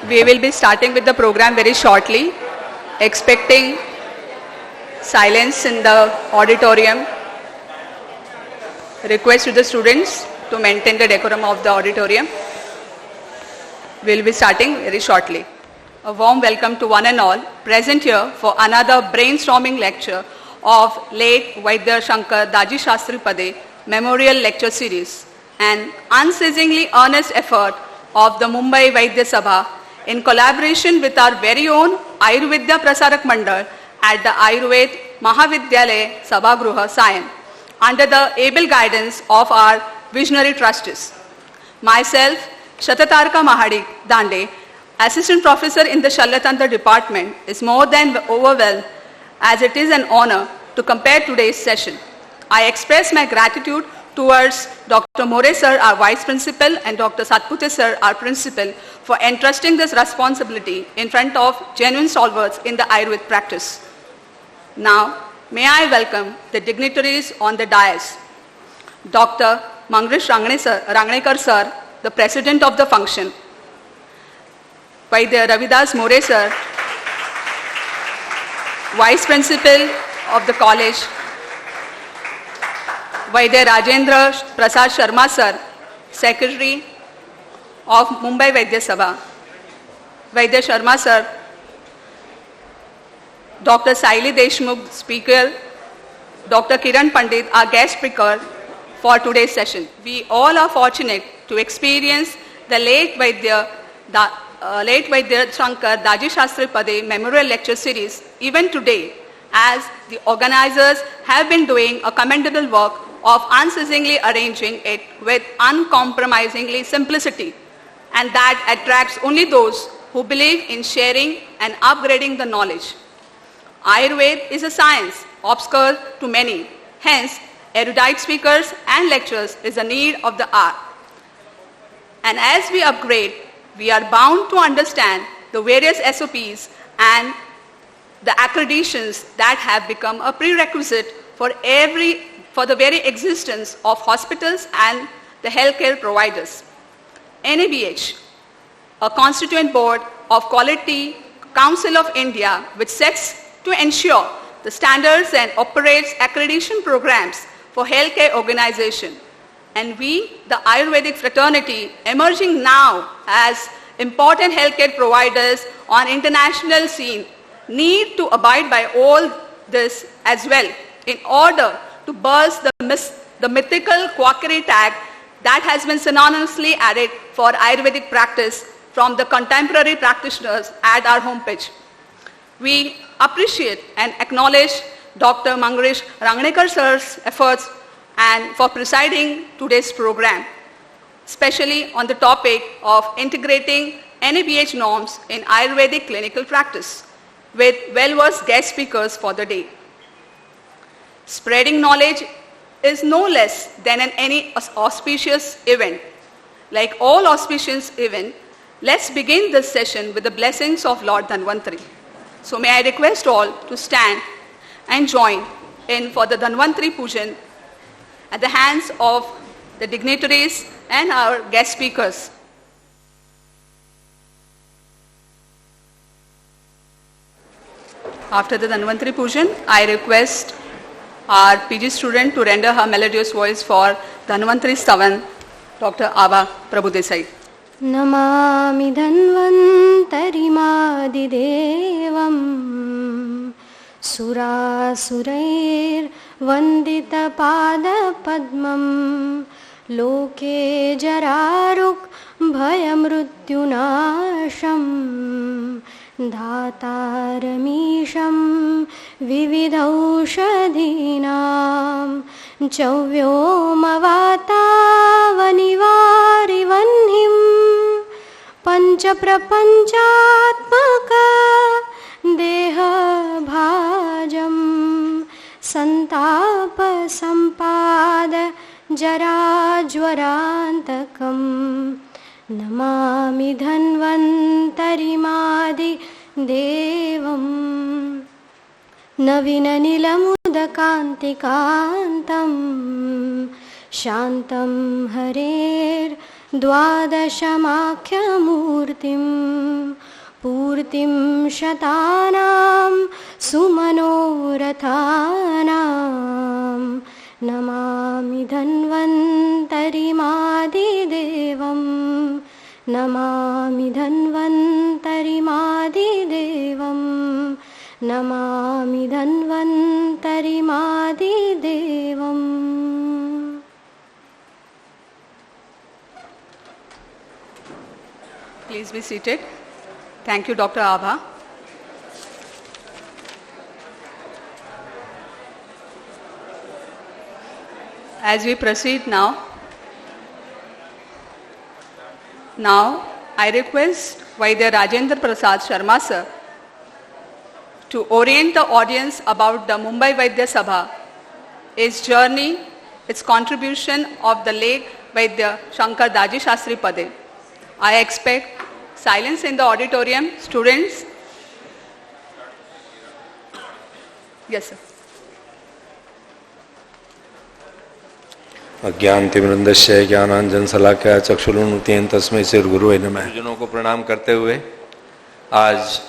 We will be starting with the program very shortly, expecting silence in the auditorium. Request to the students to maintain the decorum of the auditorium. We will be starting very shortly. A warm welcome to one and all present here for another brainstorming lecture of late Vaidya Shankar Daji Shastri Pade Memorial Lecture Series, an unceasingly earnest effort of the Mumbai Vaidya Sabha in collaboration with our very own Ayurvedya Prasarak Mandal at the Ayurved Mahavidyalaya Sabhagruha Sayan, under the able guidance of our visionary trustees. Myself, Shatatarka Mahadik Dande, Assistant Professor in the Shalyatantra Department, is more than overwhelmed as it is an honor to compare today's session. I express my gratitude towards Dr. More Sir, our Vice Principal, and Dr. Satpute Sir, our Principal, for entrusting this responsibility in front of genuine stalwarts in the Ayurveda practice. Now, may I welcome the dignitaries on the dais. Dr. Mangrish Rangnekar Sir, the President of the function. Vaidya Ravidas More Sir, Vice Principal of the college. Vaidya Rajendra Prasad Sharma Sir, Secretary of Mumbai Vaidya Sabha. Vaidya Sharma Sir, Dr. Saili Deshmukh, Speaker, Dr. Kiran Pandit, our guest speaker for today's session. We all are fortunate to experience the late Vaidya Shankar Daji Shastri Pade Memorial Lecture Series even today, as the organizers have been doing a commendable work of unceasingly arranging it with uncompromisingly simplicity, and that attracts only those who believe in sharing and upgrading the knowledge. Ayurveda is a science obscure to many, hence erudite speakers and lecturers is a need of the hour. And as we upgrade, we are bound to understand the various SOPs and the accreditations that have become a prerequisite for the very existence of hospitals and the healthcare providers. NABH, a constituent board of Quality Council of India, which sets to ensure the standards and operates accreditation programs for healthcare organization. And we, the Ayurvedic fraternity, emerging now as important healthcare providers on international scene, need to abide by all this as well in order to burst the mythical quackery tag that has been synonymously added for Ayurvedic practice from the contemporary practitioners at our homepage. We appreciate and acknowledge Dr. Mangrish Rangnekar Sir's efforts and for presiding today's program, especially on the topic of integrating NABH norms in Ayurvedic clinical practice, with well-versed guest speakers for the day. Spreading knowledge is no less than any auspicious event. Like all auspicious events, let's begin this session with the blessings of Lord Dhanvantari. So may I request all to stand and join in for the Dhanvantari Pujan at the hands of the dignitaries and our guest speakers. After the Dhanvantari Pujan, I request our PG student to render her melodious voice for Dhanvantari Stavan, Dr. Aba Prabhudesai. Namami Dhanvantarimadhidevam Surasurair Vandita Pada Padmam Loke Jararuk Bhayamrutyunasham Dhataramisham Vividaushadhinam Chavyomavatavanivarivanhim Panchaprapanchatmaka Deha Bhajam Santapa Sampada Jarajwarantakam Namami Dhanvantarimadhi Devam Navinanilamudakantikantam Shantam Harer द्वादशमाख्यमूर्तिं पूर्तिं शतानां सुमनोरथानां Namami धन्वन्तरिमादिदेवं Namami धन्वन्तरिमादिदेवं Namami धन्वन्तरिमादिदेवम्। Please be seated. Thank you, Dr. Abha. As we proceed now, I request Vaidya Rajendra Prasad Sharma sir to orient the audience about the Mumbai Vaidya Sabha, its journey, its contribution of the late Vaidya Shankar Daji Shastri Pade. I expect silence in the auditorium. Students? Yes, sir. अज्ञानतिमिरन्दस्य ज्ञानाञ्जनशलाकया चक्षुरुन्मिलितं तस्मै श्रीगुरुवे नमः। गुरुजनों को प्रणाम करते हुए आज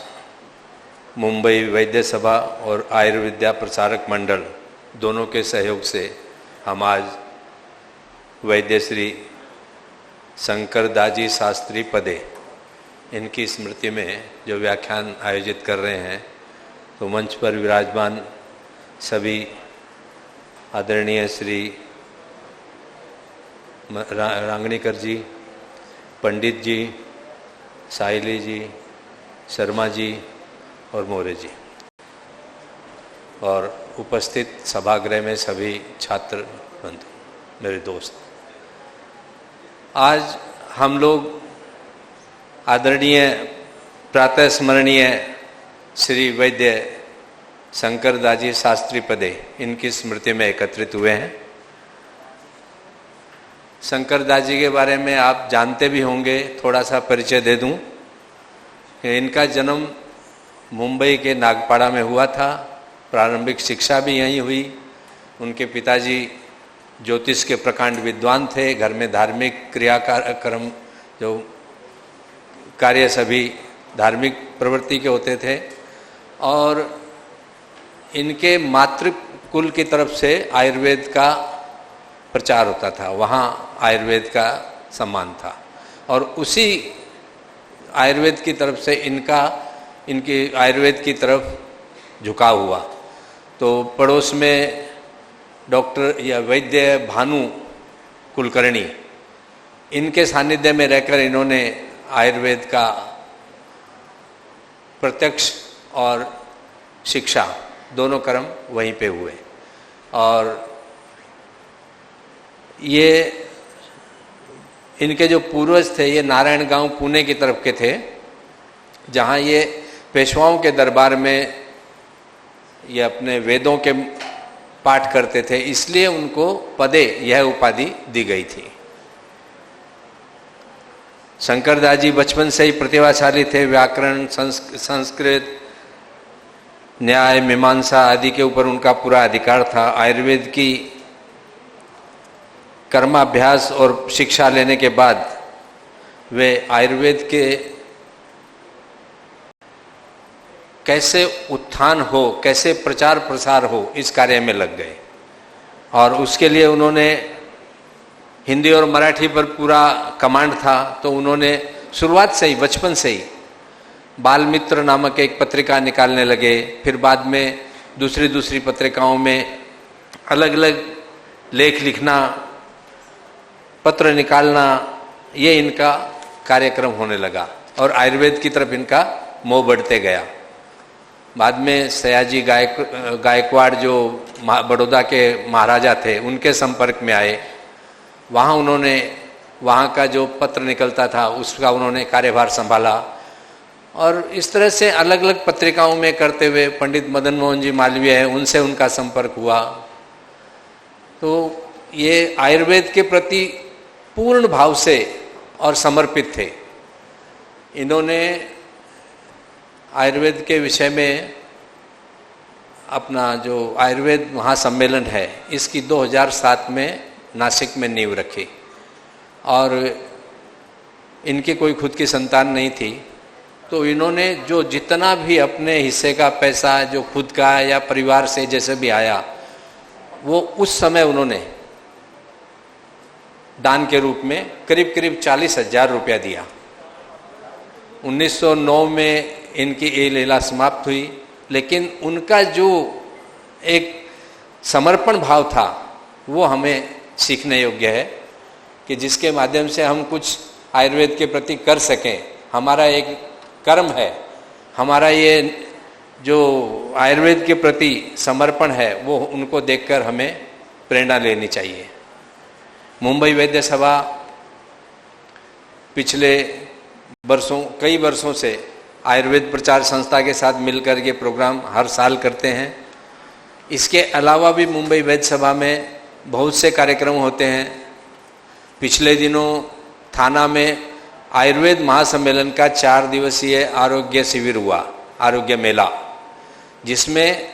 मुंबई वैद्य सभा और आयुर्विद्या प्रसारक मंडल दोनों के सहयोग से हम आज वैद्य श्री शंकर दाजी शास्त्री पदे इनकी स्मृति में जो व्याख्यान आयोजित कर रहे हैं, तो मंच पर विराजमान सभी आदरणीय श्री रांगणीकर जी, पंडित जी, साहिली जी, शर्मा जी और मोरे जी, और उपस्थित सभागृह में सभी छात्र बंधु, मेरे दोस्त, आज हम लोग आदरणीय प्रातः स्मरणीय श्री वैद्य शंकर दाजी शास्त्री पदे इनकी स्मृति में एकत्रित हुए हैं। शंकर दाजी के बारे में आप जानते भी होंगे, थोड़ा सा परिचय दे दूं। इनका जन्म मुंबई के नागपाड़ा में हुआ था, प्रारंभिक शिक्षा भी यहीं हुई। उनके पिताजी ज्योतिष के प्रकांड विद्वान थे, घर में धार्मिक क्रियाक्रम जो कार्य सभी धार्मिक प्रवृत्ति के होते थे, और इनके मातृकुल की तरफ से आयुर्वेद का प्रचार होता था, वहाँ आयुर्वेद का सम्मान था, और उसी आयुर्वेद की तरफ से इनकी आयुर्वेद की तरफ झुकाव हुआ। तो पड़ोस में डॉक्टर या वैद्य भानु कुलकर्णी, इनके सानिध्य में रहकर इन्होंने आयुर्वेद का प्रत्यक्ष और शिक्षा दोनों कर्म वहीं पे हुए। और ये इनके जो पूर्वज थे, ये नारायण गांव पुणे की तरफ के थे, जहाँ ये पेशवाओं के दरबार में ये अपने वेदों के पाठ करते थे, इसलिए उनको पदे यह उपाधि दी गई थी। शंकर दाजी बचपन से ही प्रतिभाशाली थे, व्याकरण, संस्कृत, न्याय, मीमांसा आदि के ऊपर उनका पूरा अधिकार था। आयुर्वेद की कर्माभ्यास और शिक्षा लेने के बाद वे आयुर्वेद के कैसे उत्थान हो, कैसे प्रचार प्रसार हो, इस कार्य में लग गए। और उसके लिए उन्होंने हिंदी और मराठी पर पूरा कमांड था, तो उन्होंने शुरुआत से ही, बचपन से ही बाल मित्र नामक एक पत्रिका निकालने लगे। फिर बाद में दूसरी पत्रिकाओं में अलग अलग लेख लिखना, पत्र निकालना, ये इनका कार्यक्रम होने लगा और आयुर्वेद की तरफ इनका मोह बढ़ते गया। बाद में सयाजी गायकवाड़ जो बड़ौदा के महाराजा थे, उनके संपर्क में आए। वहाँ उन्होंने, वहाँ का जो पत्र निकलता था उसका उन्होंने कार्यभार संभाला, और इस तरह से अलग अलग पत्रिकाओं में करते हुए पंडित मदन मोहन जी मालवीय है, उनसे उनका संपर्क हुआ। तो ये आयुर्वेद के प्रति पूर्ण भाव से और समर्पित थे। इन्होंने आयुर्वेद के विषय में अपना जो आयुर्वेद महासम्मेलन है, इसकी 2007 में नासिक में नींव रखी, और इनकी कोई खुद की संतान नहीं थी, तो इन्होंने जो जितना भी अपने हिस्से का पैसा जो खुद का या परिवार से जैसे भी आया, वो उस समय उन्होंने दान के रूप में करीब करीब 40,000 रुपया दिया। 1909 में इनकी ये लीला समाप्त हुई, लेकिन उनका जो एक समर्पण भाव था वो हमें सीखने योग्य है कि जिसके माध्यम से हम कुछ आयुर्वेद के प्रति कर सकें। हमारा एक कर्म है, हमारा ये जो आयुर्वेद के प्रति समर्पण है वो उनको देखकर हमें प्रेरणा लेनी चाहिए। मुंबई वैद्य सभा पिछले वर्षों कई वर्षों से आयुर्वेद प्रचार संस्था के साथ मिलकर ये प्रोग्राम हर साल करते हैं। इसके अलावा भी मुंबई वैद्य सभा में बहुत से कार्यक्रम होते हैं। पिछले दिनों थाना में आयुर्वेद महासम्मेलन का 4 दिवसीय आरोग्य शिविर हुआ, आरोग्य मेला, जिसमें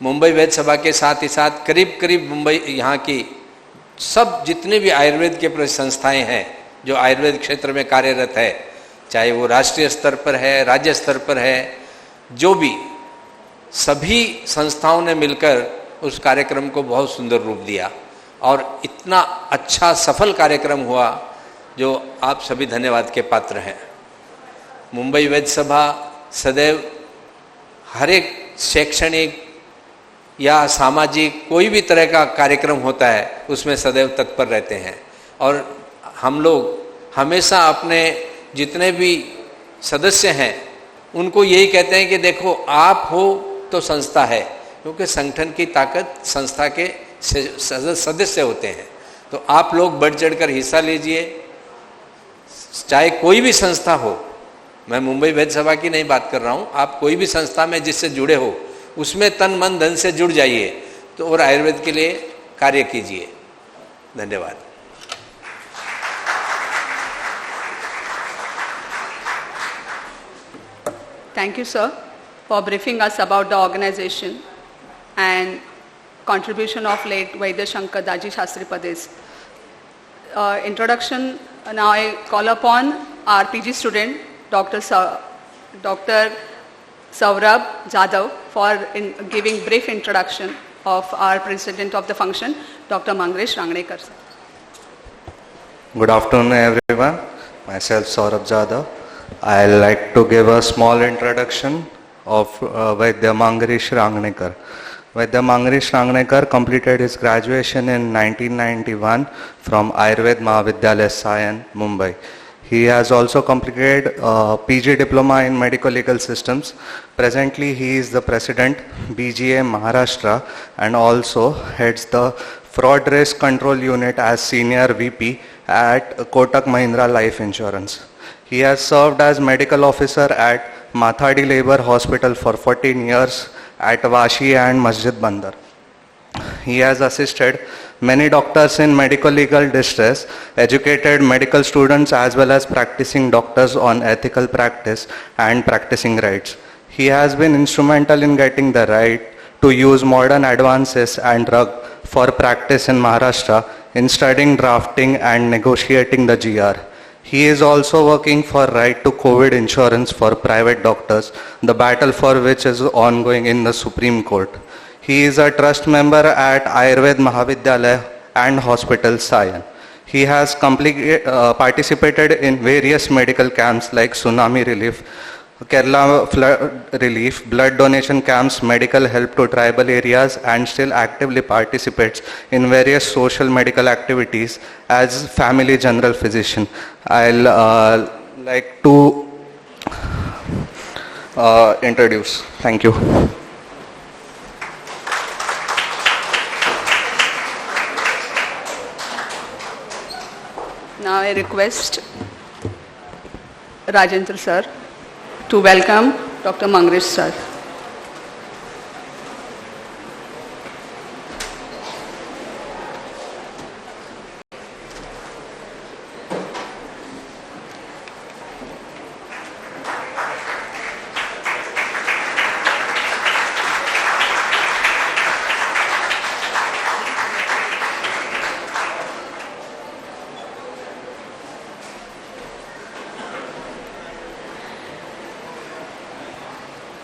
मुंबई वैद्य सभा के साथ ही साथ करीब करीब मुंबई यहाँ की सब जितने भी आयुर्वेद के संस्थाएं हैं जो आयुर्वेद क्षेत्र में कार्यरत है, चाहे वो राष्ट्रीय स्तर पर है, राज्य स्तर पर है, जो भी सभी संस्थाओं ने मिलकर उस कार्यक्रम को बहुत सुंदर रूप दिया और इतना अच्छा सफल कार्यक्रम हुआ जो आप सभी धन्यवाद के पात्र हैं। मुंबई वैद्य सभा सदैव हर एक शैक्षणिक या सामाजिक कोई भी तरह का कार्यक्रम होता है उसमें सदैव तत्पर रहते हैं और हम लोग हमेशा अपने जितने भी सदस्य हैं उनको यही कहते हैं कि देखो आप हो तो संस्था है, क्योंकि संगठन की ताकत संस्था के सदस्य होते हैं। तो आप लोग बढ़ चढ़कर हिस्सा लीजिए, चाहे कोई भी संस्था हो। मैं मुंबई वैद्य सभा की नहीं बात कर रहा हूँ, आप कोई भी संस्था में जिससे जुड़े हो उसमें तन मन धन से जुड़ जाइए तो और आयुर्वेद के लिए कार्य कीजिए। धन्यवाद। Thank you, sir, for briefing us about the organization and contribution of late Vaidya Shankar Daji Shastri Pade's introduction. Now I call upon our PG student, Dr. Saurabh Jadhav, for giving brief introduction of our president of the function, Dr. Mangresh Rangnekar. Good afternoon, everyone. Myself, Saurabh Jadhav. I'd like to give a small introduction of Vaidya Mangresh Rangnekar. Vaidya Mangresh Rangnekar completed his graduation in 1991 from Ayurved Mahavidyalaya Sayan, Mumbai. He has also completed PG Diploma in Medical Legal Systems. Presently, he is the President, BGA Maharashtra, and also heads the Fraud Risk Control Unit as Senior VP at Kotak Mahindra Life Insurance. He has served as Medical Officer at Mathadi Labour Hospital for 14 years at Vashi and Masjid Bandar. He has assisted many doctors in medical legal distress, educated medical students as well as practicing doctors on ethical practice and practicing rights. He has been instrumental in getting the right to use modern advances and drug for practice in Maharashtra in studying, drafting and negotiating the GR. He is also working for right to COVID insurance for private doctors, the battle for which is ongoing in the Supreme Court. He is a trust member at Ayurved Mahavidyalaya and Hospital Sayan. He has participated in various medical camps like tsunami relief, Kerala flood relief, blood donation camps, medical help to tribal areas, and still actively participates in various social medical activities as family general physician. I'll like to introduce. Thank you. Now I request Rajendra sir to welcome Dr. Mangresh sir.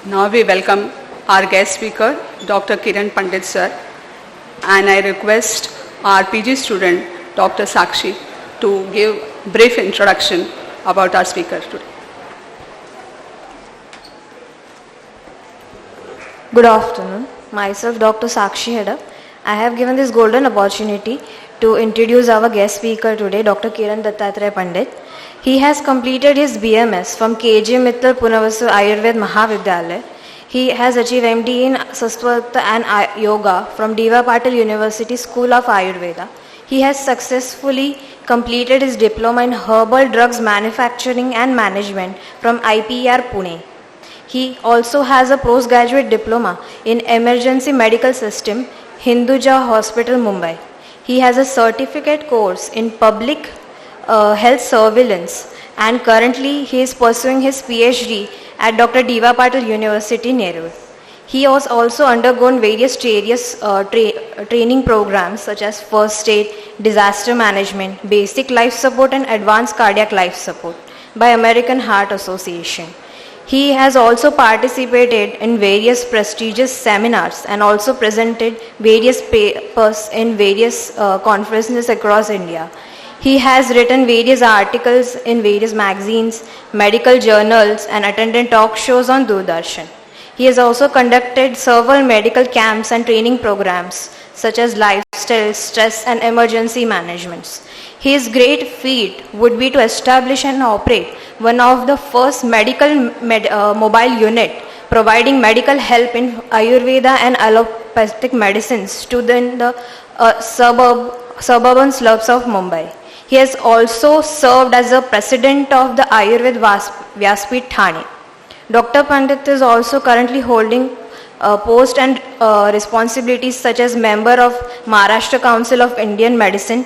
Now we welcome our guest speaker, Dr. Kiran Pandit sir, and I request our PG student, Dr. Sakshi, to give brief introduction about our speaker today. Good afternoon. Myself, Dr. Sakshi Heda. I have given this golden opportunity to introduce our guest speaker today, Dr. Kiran Dattatreya Pandit. He has completed his BMS from KJ Mittal Punavasu Ayurved Mahavidyalaya. He has achieved MD in Saswata and Yoga from Diva Patil University School of Ayurveda. He has successfully completed his diploma in herbal drugs manufacturing and management from IPR Pune. He also has a postgraduate diploma in emergency medical system, Hinduja Hospital, Mumbai. He has a certificate course in public health surveillance, and currently he is pursuing his PhD at Dr. Diva Patil University, Nerur. He has also undergone various training programs such as first aid, disaster management, basic life support and advanced cardiac life support by American Heart Association. He has also participated in various prestigious seminars and also presented various papers in various conferences across India. He has written various articles in various magazines, medical journals, and attended talk shows on Doordarshan. He has also conducted several medical camps and training programs such as lifestyle, stress, and emergency managements. His great feat would be to establish and operate one of the first medical mobile unit providing medical help in Ayurveda and allopathic medicines to the suburban slums of Mumbai. He has also served as the president of the Ayurved Vyaspeeth Thane. Dr. Pandit is also currently holding posts and responsibilities such as member of Maharashtra Council of Indian Medicine,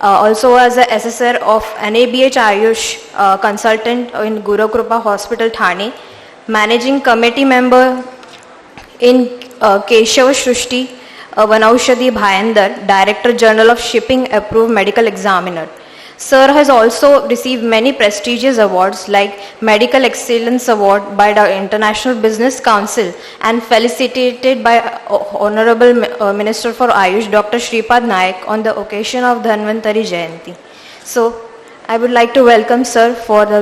also as an assessor of NABH Ayush consultant in Guru Krupa Hospital, Thane, managing committee member in Keshav Shrushti Vanaushadhi Bhayandar, Director General of Shipping Approved Medical Examiner. Sir has also received many prestigious awards like Medical Excellence Award by the International Business Council and felicitated by Honorable Minister for Ayush Dr. Shripad Nayak on the occasion of Dhanvantari Jayanti. So, I would like to welcome Sir for the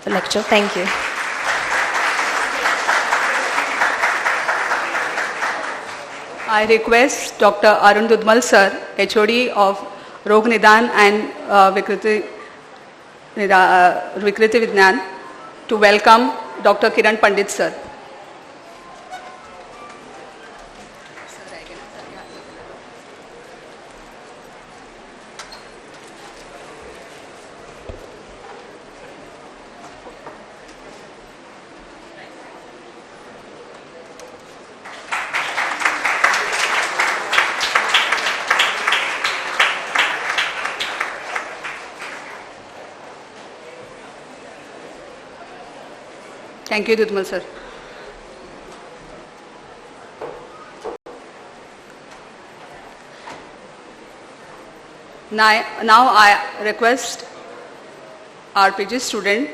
lecture. Thank you. I request Dr. Arun Dudmal sir, HOD of Rog Nidan and Vikriti Vignan, to welcome Dr. Kiran Pandit sir. Thank you, Dudmal sir. Now I request our PG student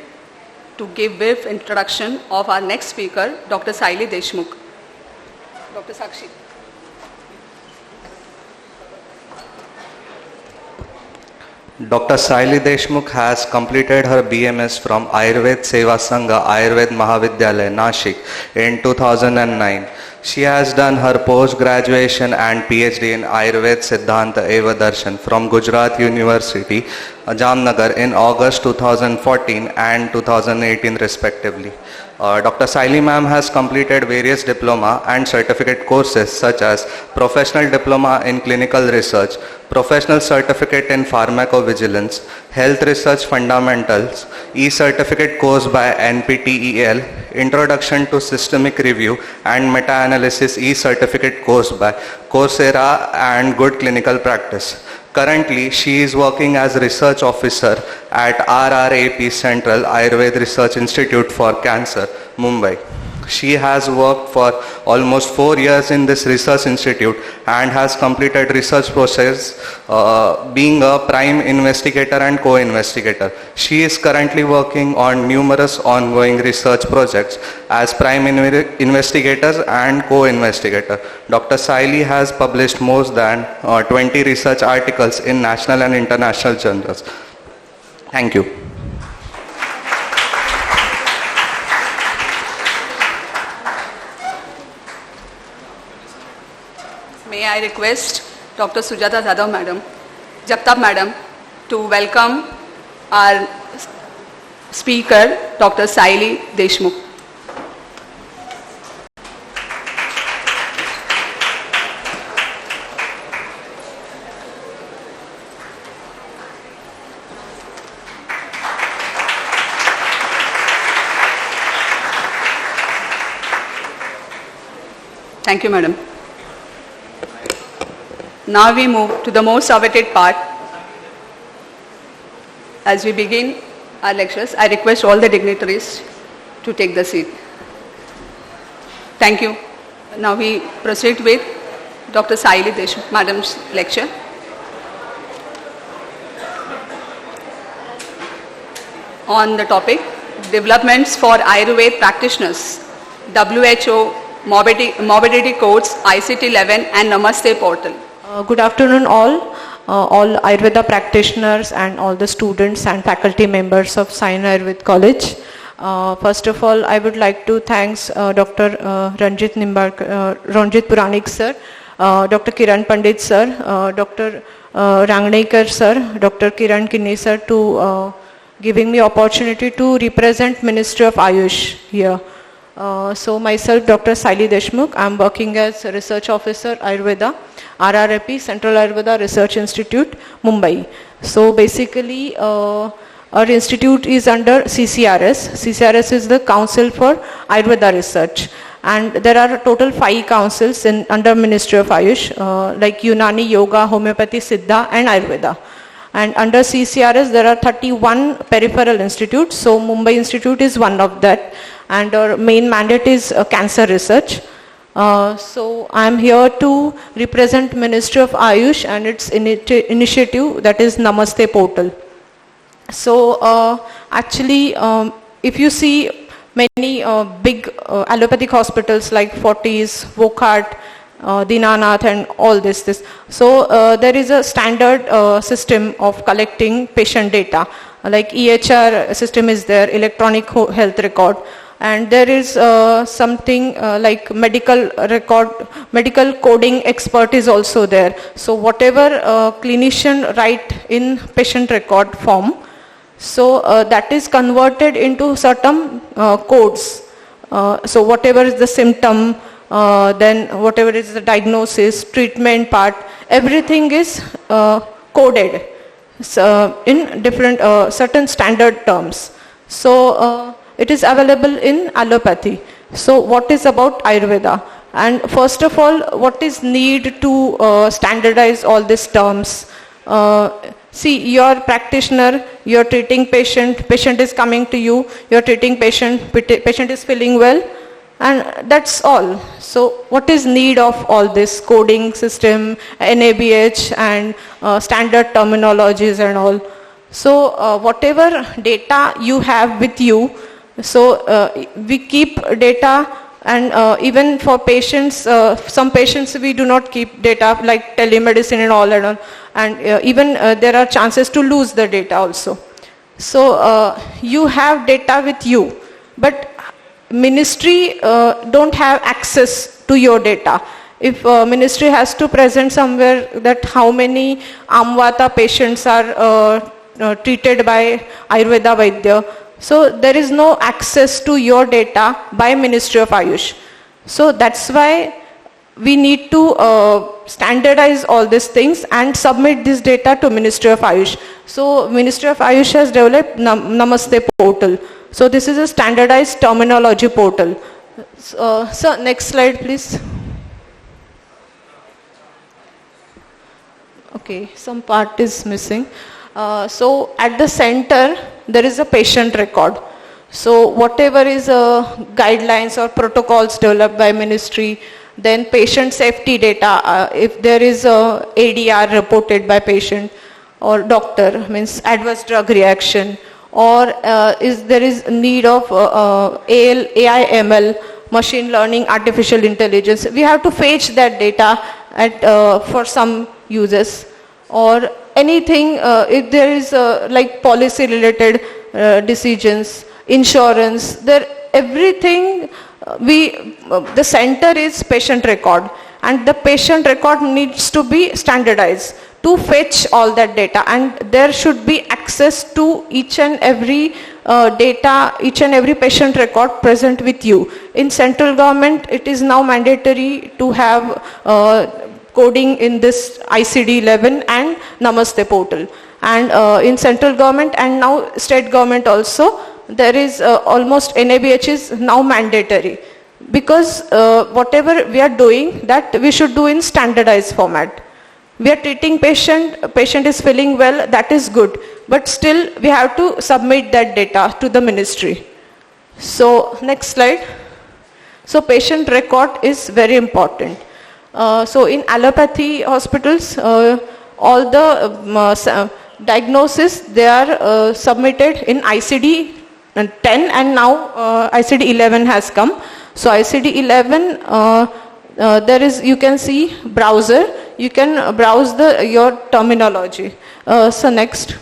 to give brief introduction of our next speaker, Dr. Saili Deshmukh. Dr. Sakshi. Dr. Saili Deshmukh has completed her BMS from Ayurved Seva Sangha, Ayurved Mahavidyalaya, Nashik in 2009. She has done her post-graduation and PhD in Ayurved Siddhanta Eva Darshan from Gujarat University, Jamnagar in August 2014 and 2018 respectively. Dr. Saili ma'am has completed various diploma and certificate courses such as Professional Diploma in Clinical Research, Professional Certificate in Pharmacovigilance, Health Research Fundamentals, E-Certificate course by NPTEL, Introduction to Systemic Review and Meta-Analysis E-Certificate course by Coursera, and Good Clinical Practice. Currently, she is working as Research Officer at RRAP Central Ayurveda Research Institute for Cancer, Mumbai. She has worked for almost 4 years in this research institute and has completed research process being a prime investigator and co-investigator. She is currently working on numerous ongoing research projects as prime investigator and co-investigator. Dr. Saili has published more than 20 research articles in national and international journals. Thank you. May I request Dr. Sujata Jagtap Madam to welcome our speaker, Dr. Saili Deshmukh. Thank you, Madam. Now we move to the most awaited part. As we begin our lectures, I request all the dignitaries to take the seat. Thank you. Now we proceed with Dr. Saili Deshmukh Madam's lecture. On the topic, Developments for Ayurveda Practitioners, WHO Morbidity Codes, ICT-11 and Namaste Portal. Good afternoon all Ayurveda practitioners and all the students and faculty members of Sai Ayurveda College. First of all, I would like to thank Dr. Ranjit Puranik sir, Dr. Kiran Pandit sir, Dr. Rangnekar sir, Dr. Kiran Kinni sir to giving me opportunity to represent Ministry of Ayush here. So myself, Dr. Saili Deshmukh, I am working as Research Officer Ayurveda, RRIP, Central Ayurveda Research Institute, Mumbai. So basically, our institute is under CCRS. CCRS is the Council for Ayurveda Research. And there are total 5 councils under Ministry of Ayush, like Unani, Yoga, Homeopathy, Siddha and Ayurveda. And under CCRS, there are 31 peripheral institutes. So Mumbai Institute is one of that. And our main mandate is cancer research. So I am here to represent Ministry of Ayush and its initiative, that is Namaste Portal. So actually, if you see many big allopathic hospitals like Fortis, Wockhardt, Dinanath and all this. So there is a standard system of collecting patient data. Like EHR system is there, electronic health record. And there is something like medical record, medical coding expert is also there. So whatever clinician write in patient record form, so that is converted into certain codes. So whatever is the symptom, then whatever is the diagnosis, treatment part, everything is coded in different certain standard terms. So it is available in allopathy. So what is about Ayurveda? And first of all, what is need to standardize all these terms? See, you are practitioner, you are treating patient, patient is coming to you, you are treating patient, patient is feeling well, and that's all. So what is need of all this coding system, NABH and standard terminologies and all? So whatever data you have with you, so we keep data, and even for patients, some patients we do not keep data, like telemedicine and all, and even there are chances to lose the data also. So you have data with you, but ministry don't have access to your data. If ministry has to present somewhere that how many Amvata patients are treated by Ayurveda Vaidya, so there is no access to your data by Ministry of Ayush. So that's why we need to standardize all these things and submit this data to Ministry of Ayush. So Ministry of Ayush has developed Namaste Portal. So this is a standardized terminology portal. So next slide please. Okay, some part is missing. So at the center there is a patient record. So whatever is guidelines or protocols developed by ministry, then patient safety data, if there is a ADR reported by patient or doctor, means adverse drug reaction, or is there is need of AI ML, machine learning, artificial intelligence. We have to fetch that data for some uses, or anything if there is like policy related decisions, insurance, there everything the center is patient record, and the patient record needs to be standardized to fetch all that data, and there should be access to each and every data, each and every patient record present with you. In central government, it is now mandatory to have coding in this ICD-11 and Namaste portal. And in central government and now state government also, there is almost NABH is now mandatory, because whatever we are doing, that we should do in standardized format. We are treating patient is feeling well, that is good, but still we have to submit that data to the ministry. So next slide. So patient record is very important. So in allopathy hospitals, all the diagnosis, they are submitted in ICD-10, and now ICD-11 has come. So ICD-11, there is, you can see browser, you can browse your terminology. So next.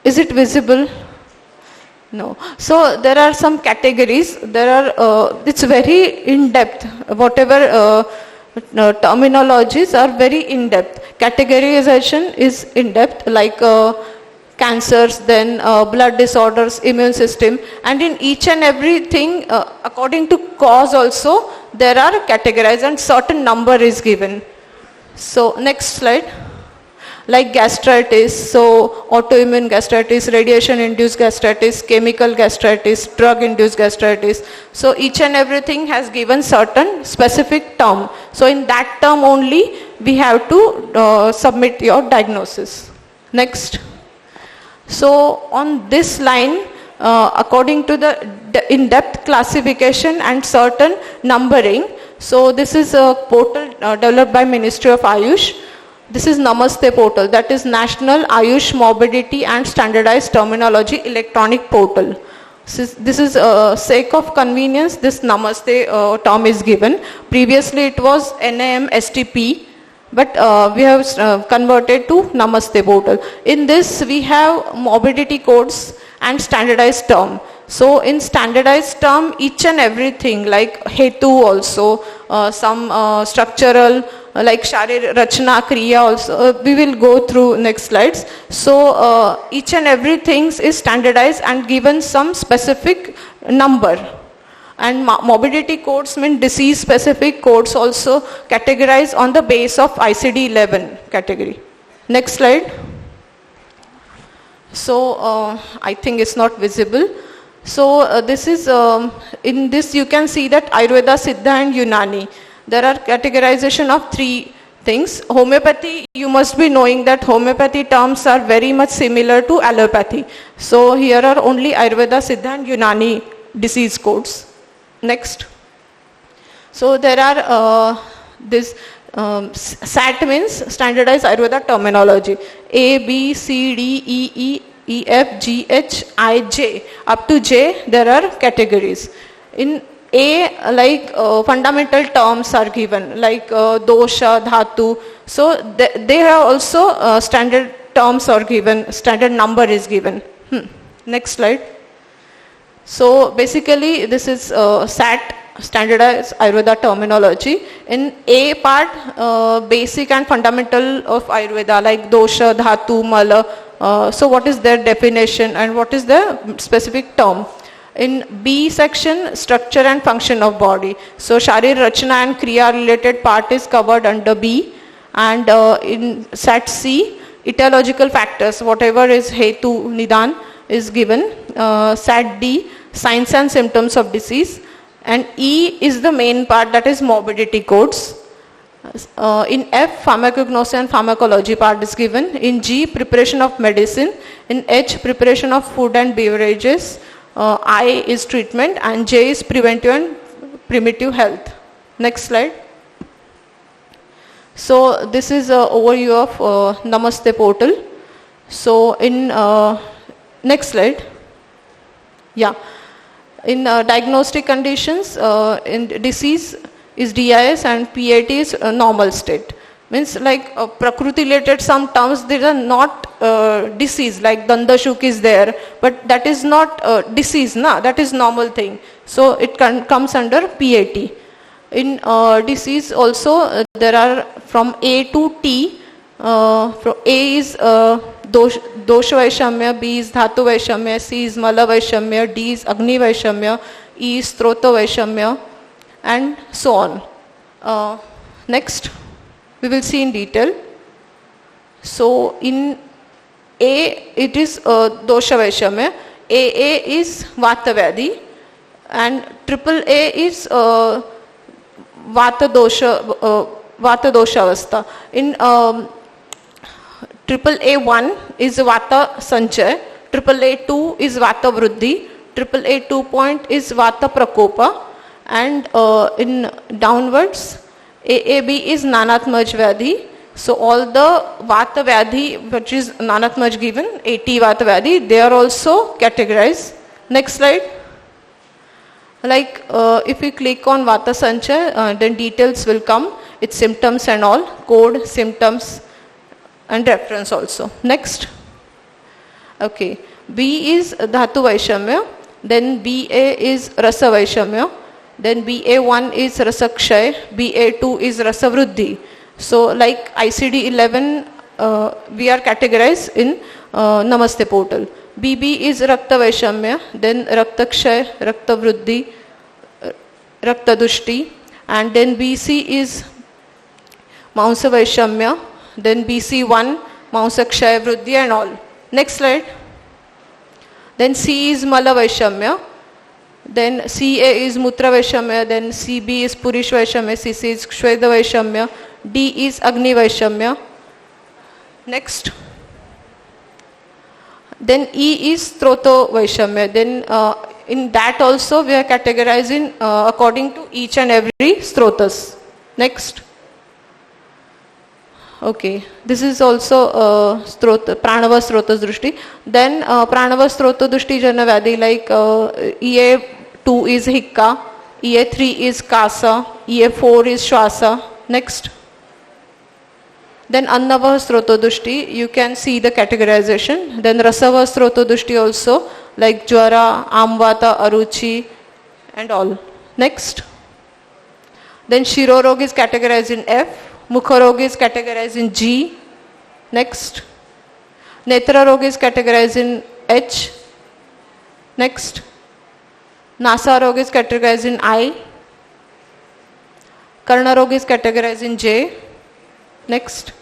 Is it visible? No. So there are some categories. There are, it's very in-depth. Whatever terminologies are very in-depth. Categorization is in-depth, like cancers, then blood disorders, immune system, and in each and everything, according to cause also, there are categorized and certain number is given. So next slide. Like gastritis, so autoimmune gastritis, radiation-induced gastritis, chemical gastritis, drug-induced gastritis. So each and everything has given certain specific term. So in that term only, we have to submit your diagnosis. Next. So on this line, according to the in-depth classification and certain numbering, so this is a portal developed by Ministry of Ayush. This is Namaste portal, that is National Ayush Morbidity and Standardized Terminology Electronic Portal. This is sake of convenience, this Namaste term is given. Previously it was NAMSTP, but we have converted to Namaste portal. In this we have morbidity codes and standardized term. So in standardized term, each and everything like Hetu also, some structural, like Sharir Rachna Kriya also, we will go through next slides. So each and everything is standardized and given some specific number. And morbidity codes mean disease specific codes also categorized on the base of ICD-11 category. Next slide. So I think it's not visible. So this is, in this you can see that Ayurveda, Siddha and Unani. There are categorization of three things. Homeopathy, you must be knowing that homeopathy terms are very much similar to allopathy. So here are only Ayurveda, Siddha and Unani disease codes. Next. So there are this SAT means standardized Ayurveda terminology. A, B, C, D, E, F, G, H, I, J. Up to J there are categories. In A, like fundamental terms are given, like dosha, dhatu. So they are also standard terms are given, standard number is given. Next slide. So basically this is SAT, standardized Ayurveda terminology. In A part, basic and fundamental of Ayurveda, like dosha, dhatu, mala. So what is their definition and what is the specific term? In B section, structure and function of body. So Sharir Rachna and Kriya related part is covered under B. And in SAT C, etiological factors, whatever is Hetu, Nidan is given. SAT D, signs and symptoms of disease. And E is the main part, that is morbidity codes. In F, pharmacognosy and pharmacology part is given. In G, preparation of medicine. In H, preparation of food and beverages. I is treatment, and J is preventive and primitive health. Next slide. So this is an overview of Namaste portal. So in next slide. Yeah. In diagnostic conditions, in disease is DIS and PAT is normal state. Means like Prakriti related some terms, they are not disease, like Dandashuk is there, but that is not disease, that is normal thing. So it comes under PAT. In disease also there are from A to T. From A is Dosha Vaishamya, B is Dhatu Vaishamya, C is Mala Vaishamya, D is Agni Vaishamya, E is Strota Vaishamya, and so on. Next, we will see in detail. So in A, it is Dosha Vaishamya, AA is Vata Vyadhi, and AAA is Vata Dosha Avastha. In AAA1 is Vata Sanchay, AAA2 is Vata Vruddhi, AAA 2 point is Vata Prakopa, and in downwards AAB is Nanatmaj Vyadhi. So all the Vata Vyadhi which is Nanatmaj given, 80 Vata Vyadhi, they are also categorized. Next slide. Like if we click on Vata Sanchay, then details will come, its symptoms and all, code, symptoms and reference also. Next. Okay. B is Dhatu Vaishamya, then BA is Rasa Vaishamya, then BA1 is Rasa Kshay, BA2 is Rasa Vruddhi. So like ICD 11 we are categorized in Namaste portal. BB is Rakta Vaishamya, then Rakta Kshay, Rakta Vruddhi, Rakta Dushti, and then BC is Maunsa Vaishamya, then BC1, Maunsa Kshay, Vruddhi and all. Next slide. Then C is Mala Vaishamya, then CA is Mutra Vaishamya, then CB is Purish Vaishamya, CC is Shweda Vaishamya, D is Agni Vaishamya. Next. Then E is Stroto Vaishamya. Then in that also we are categorizing according to each and every Strotas. Next. Okay, this is also Pranava Strotas Drushti. Then Pranava Strota Drushti Jana Vyadhi, like EA2 is Hikka, EA3 is Kasa, EA4 is Shwasa. Next. Then Annava Strota Drushti, you can see the categorization. Then Rasava Strota Drushti also, like Jwara, Amvata, Aruchi and all. Next. Then Shirorog is categorized in F. Mukharog is categorized in G. Next. Netra Rog is categorized in H. Next. Nasa Rog is categorized in I. Karna Rog is categorized in J. Next.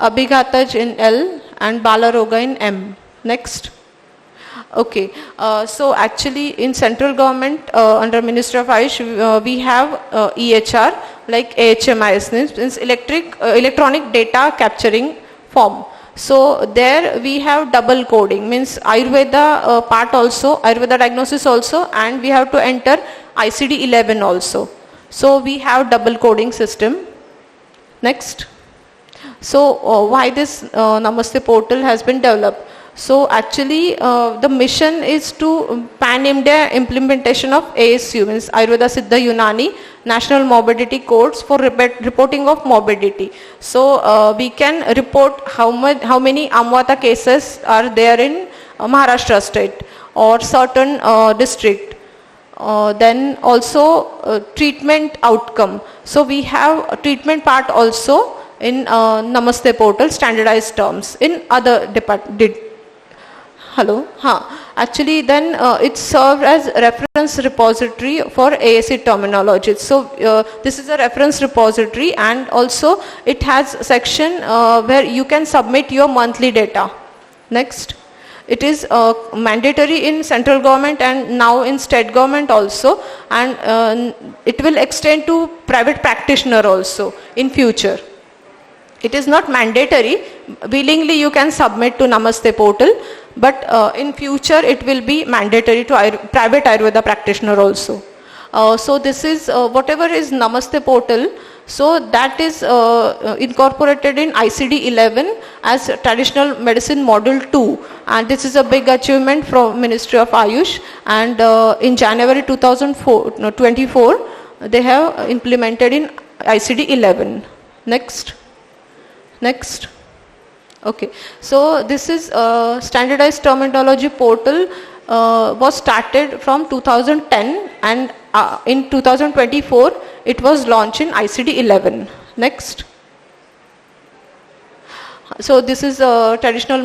Abhighataj in L and Bala Roga in M. Next. Okay, so actually in central government under Ministry of Ayush we have EHR like AHMIS, means electronic data capturing form. So there we have double coding, means Ayurveda part also, Ayurveda diagnosis also, and we have to enter ICD 11 also. So we have double coding system. Next. So why this Namaste portal has been developed? So actually the mission is to pan-India implementation of ASU, means Ayurveda Siddha Unani National Morbidity Codes for reporting of morbidity. So we can report how many Amvata cases are there in Maharashtra state or certain district. Then also treatment outcome. So we have a treatment part also in Namaste portal, standardized terms in other departments. Hello. Actually then it served as reference repository for ASC terminology. So this is a reference repository, and also it has section where you can submit your monthly data. Next. It is mandatory in central government and now in state government also, and it will extend to private practitioner also in future. It is not mandatory. Willingly you can submit to Namaste portal, but in future it will be mandatory to private Ayurveda practitioner also. So this is whatever is Namaste portal, so that is incorporated in ICD 11 as traditional medicine module 2, and this is a big achievement from Ministry of Ayush, and in January 2024 they have implemented in ICD 11. Next. Okay, so this is standardized terminology portal was started from 2010, and in 2024 it was launched in ICD 11. Next. So this is traditional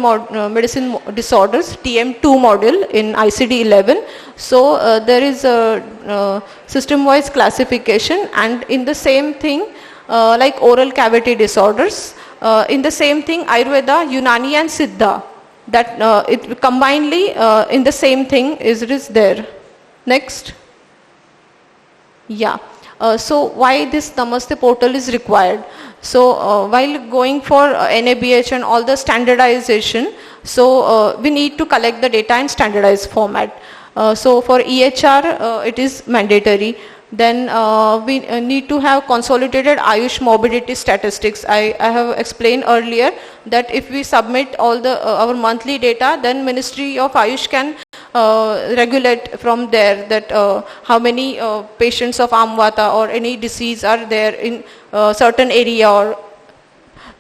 medicine disorders TM2 module in ICD 11. So there is a system-wise classification, and in the same thing like oral cavity disorders, in the same thing Ayurveda, Unani and Siddha, that it combinedly in the same thing is there. Next. Yeah. So why this Namaste portal is required? So while going for NABH and all the standardization, so we need to collect the data in standardized format. So for EHR it is mandatory. Then we need to have consolidated Ayush morbidity statistics. I have explained earlier that if we submit all the our monthly data, then Ministry of Ayush can regulate from there that how many patients of Amvata or any disease are there in certain area. Or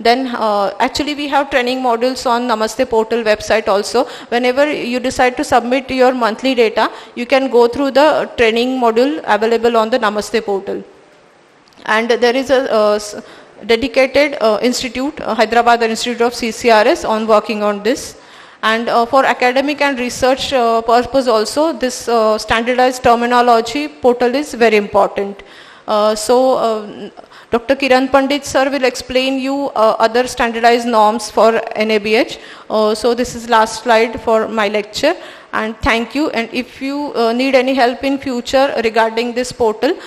then actually we have training modules on Namaste portal website also. Whenever you decide to submit your monthly data, you can go through the training module available on the Namaste portal. And there is a dedicated institute, Hyderabad Institute of CCRS, on working on this. And for academic and research purpose also, this standardized terminology portal is very important. Dr. Kiran Pandit sir will explain you other standardized norms for NABH. So this is last slide for my lecture, and thank you. And if you need any help in future regarding this portal,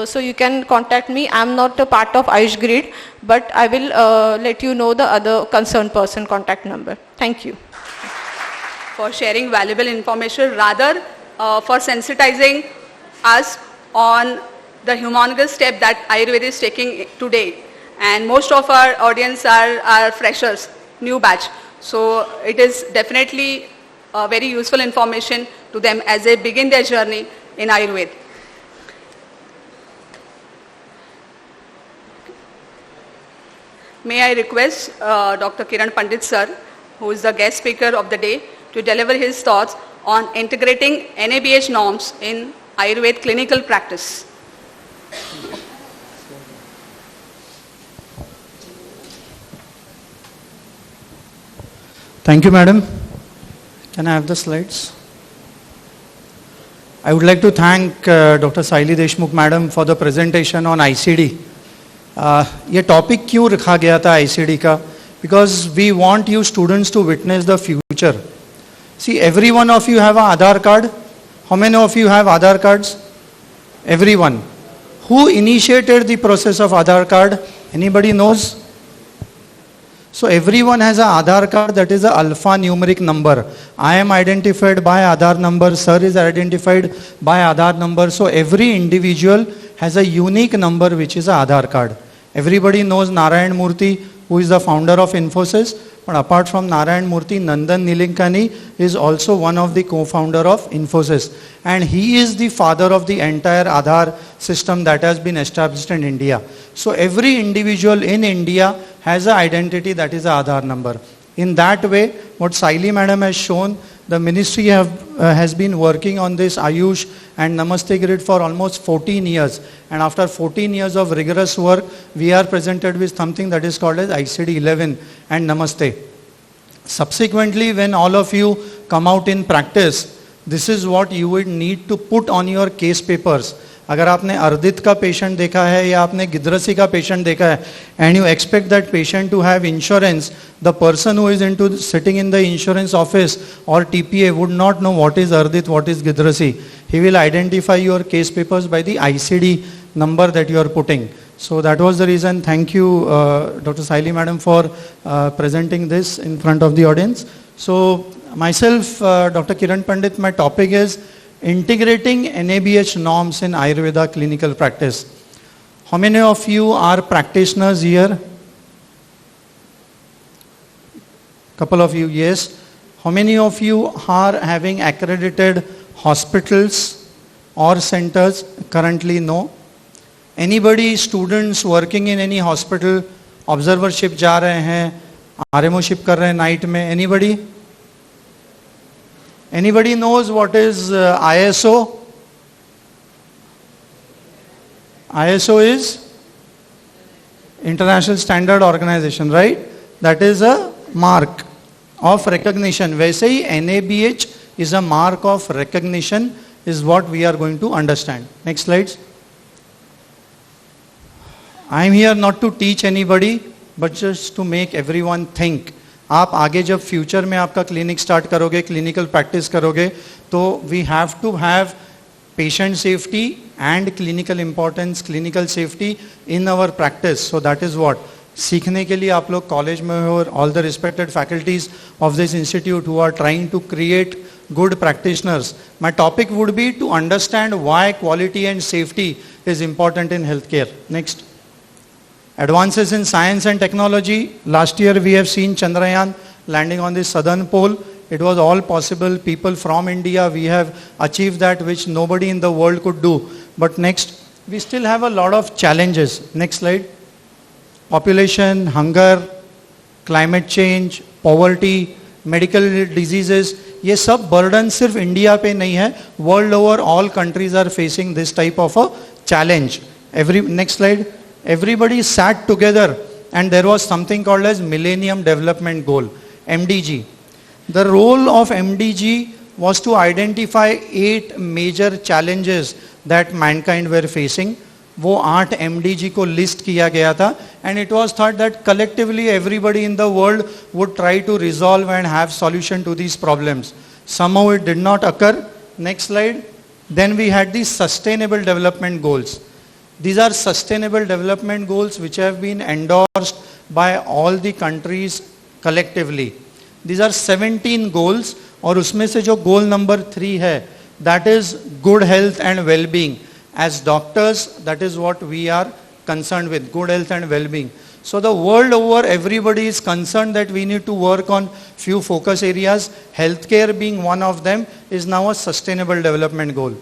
so you can contact me. I am not a part of Ayush Grid, but I will let you know the other concerned person contact number. Thank you. For sharing valuable information, rather for sensitizing us on the humongous step that Ayurveda is taking today. And most of our audience are freshers, new batch. So it is definitely very useful information to them as they begin their journey in Ayurveda. May I request Dr. Kiran Pandit sir, who is the guest speaker of the day, to deliver his thoughts on integrating NABH norms in Ayurveda clinical practice. Thank you, madam. Can I have the slides? I would like to thank Dr. Saili Deshmukh madam for the presentation on ICD. ये topic क्यों रखा गया था ICD का? Because we want you students to witness the future. See, every one of you have an Aadhaar card. How many of you have Aadhaar cards? Everyone. Who initiated the process of Aadhaar card? Anybody knows? So everyone has an Aadhaar card, that is an alphanumeric number. I am identified by Aadhaar number, sir is identified by Aadhaar number. So every individual has a unique number which is an Aadhaar card. Everybody knows Narayan Murthy, who is the founder of Infosys. But apart from Narayan Murthy, Nandan Nilekani is also one of the co-founder of Infosys. And he is the father of the entire Aadhaar system that has been established in India. So every individual in India has an identity that is an Aadhaar number. In that way, what Saili madam has shown, the ministry has been working on this Ayush and Namaste Grid for almost 14 years. And after 14 years of rigorous work, we are presented with something that is called as ICD 11 and Namaste. Subsequently, when all of you come out in practice, this is what you would need to put on your case papers. अगर आपने अर्दित का patient देखा है या आपने गिद्रसी का patient देखा है and you expect that patient to have insurance, the person who is sitting in the insurance office or TPA would not know what is Ardit, what is Gidrasi. He will identify your case papers by the ICD number that you are putting. So that was the reason. Thank you, Dr. Saili Madam, for presenting this in front of the audience. So myself, Dr. Kiran Pandit, my topic is integrating NABH norms in Ayurveda clinical practice. How many of you are practitioners here? Couple of you, yes. How many of you are having accredited hospitals or centers? Currently, no. Anybody, students working in any hospital, observership जा रहे हैं, RMOship कर रहे हैं night में? Anybody? Anybody knows what is ISO? ISO is International Standard Organization, right? That is a mark of recognition. वैसे ही NABH is a mark of recognition is what we are going to understand. Next slides. I am here not to teach anybody, but just to make everyone think. आप आगे जब future में आपका clinic start करोगे, clinical practice करोगे, तो we have to have patient safety and clinical importance, clinical safety in our practice. So that is what सीखने के लिए आप लोग कॉलेज में हो, और all the respected faculties of this institute who are trying to create good practitioners. My topic would be to understand why quality and safety is important in healthcare. Next. Advances in science and technology. Last year we have seen Chandrayaan landing on the southern pole. It was all possible. People from India, we have achieved that which nobody in the world could do. But next, we still have a lot of challenges. Next slide. Population, hunger, climate change, poverty, medical diseases. ये सब burden सिर्फ India पे नहीं है. World over, all countries are facing this type of a challenge. Next slide. Everybody sat together and there was something called as Millennium Development Goal, MDG. The role of MDG was to identify 8 major challenges that mankind were facing. वो 8 MDG को list किया गया था, and it was thought that collectively everybody in the world would try to resolve and have solution to these problems. Somehow it did not occur. Next slide. Then we had the Sustainable Development Goals. These are sustainable development goals which have been endorsed by all the countries collectively. These are 17 goals, और उसमें से जो goal number 3 है, that is good health and well-being. As doctors, that is what we are concerned with, good health and well-being. So the world over, everybody is concerned that we need to work on few focus areas. Healthcare being one of them is now a sustainable development goal.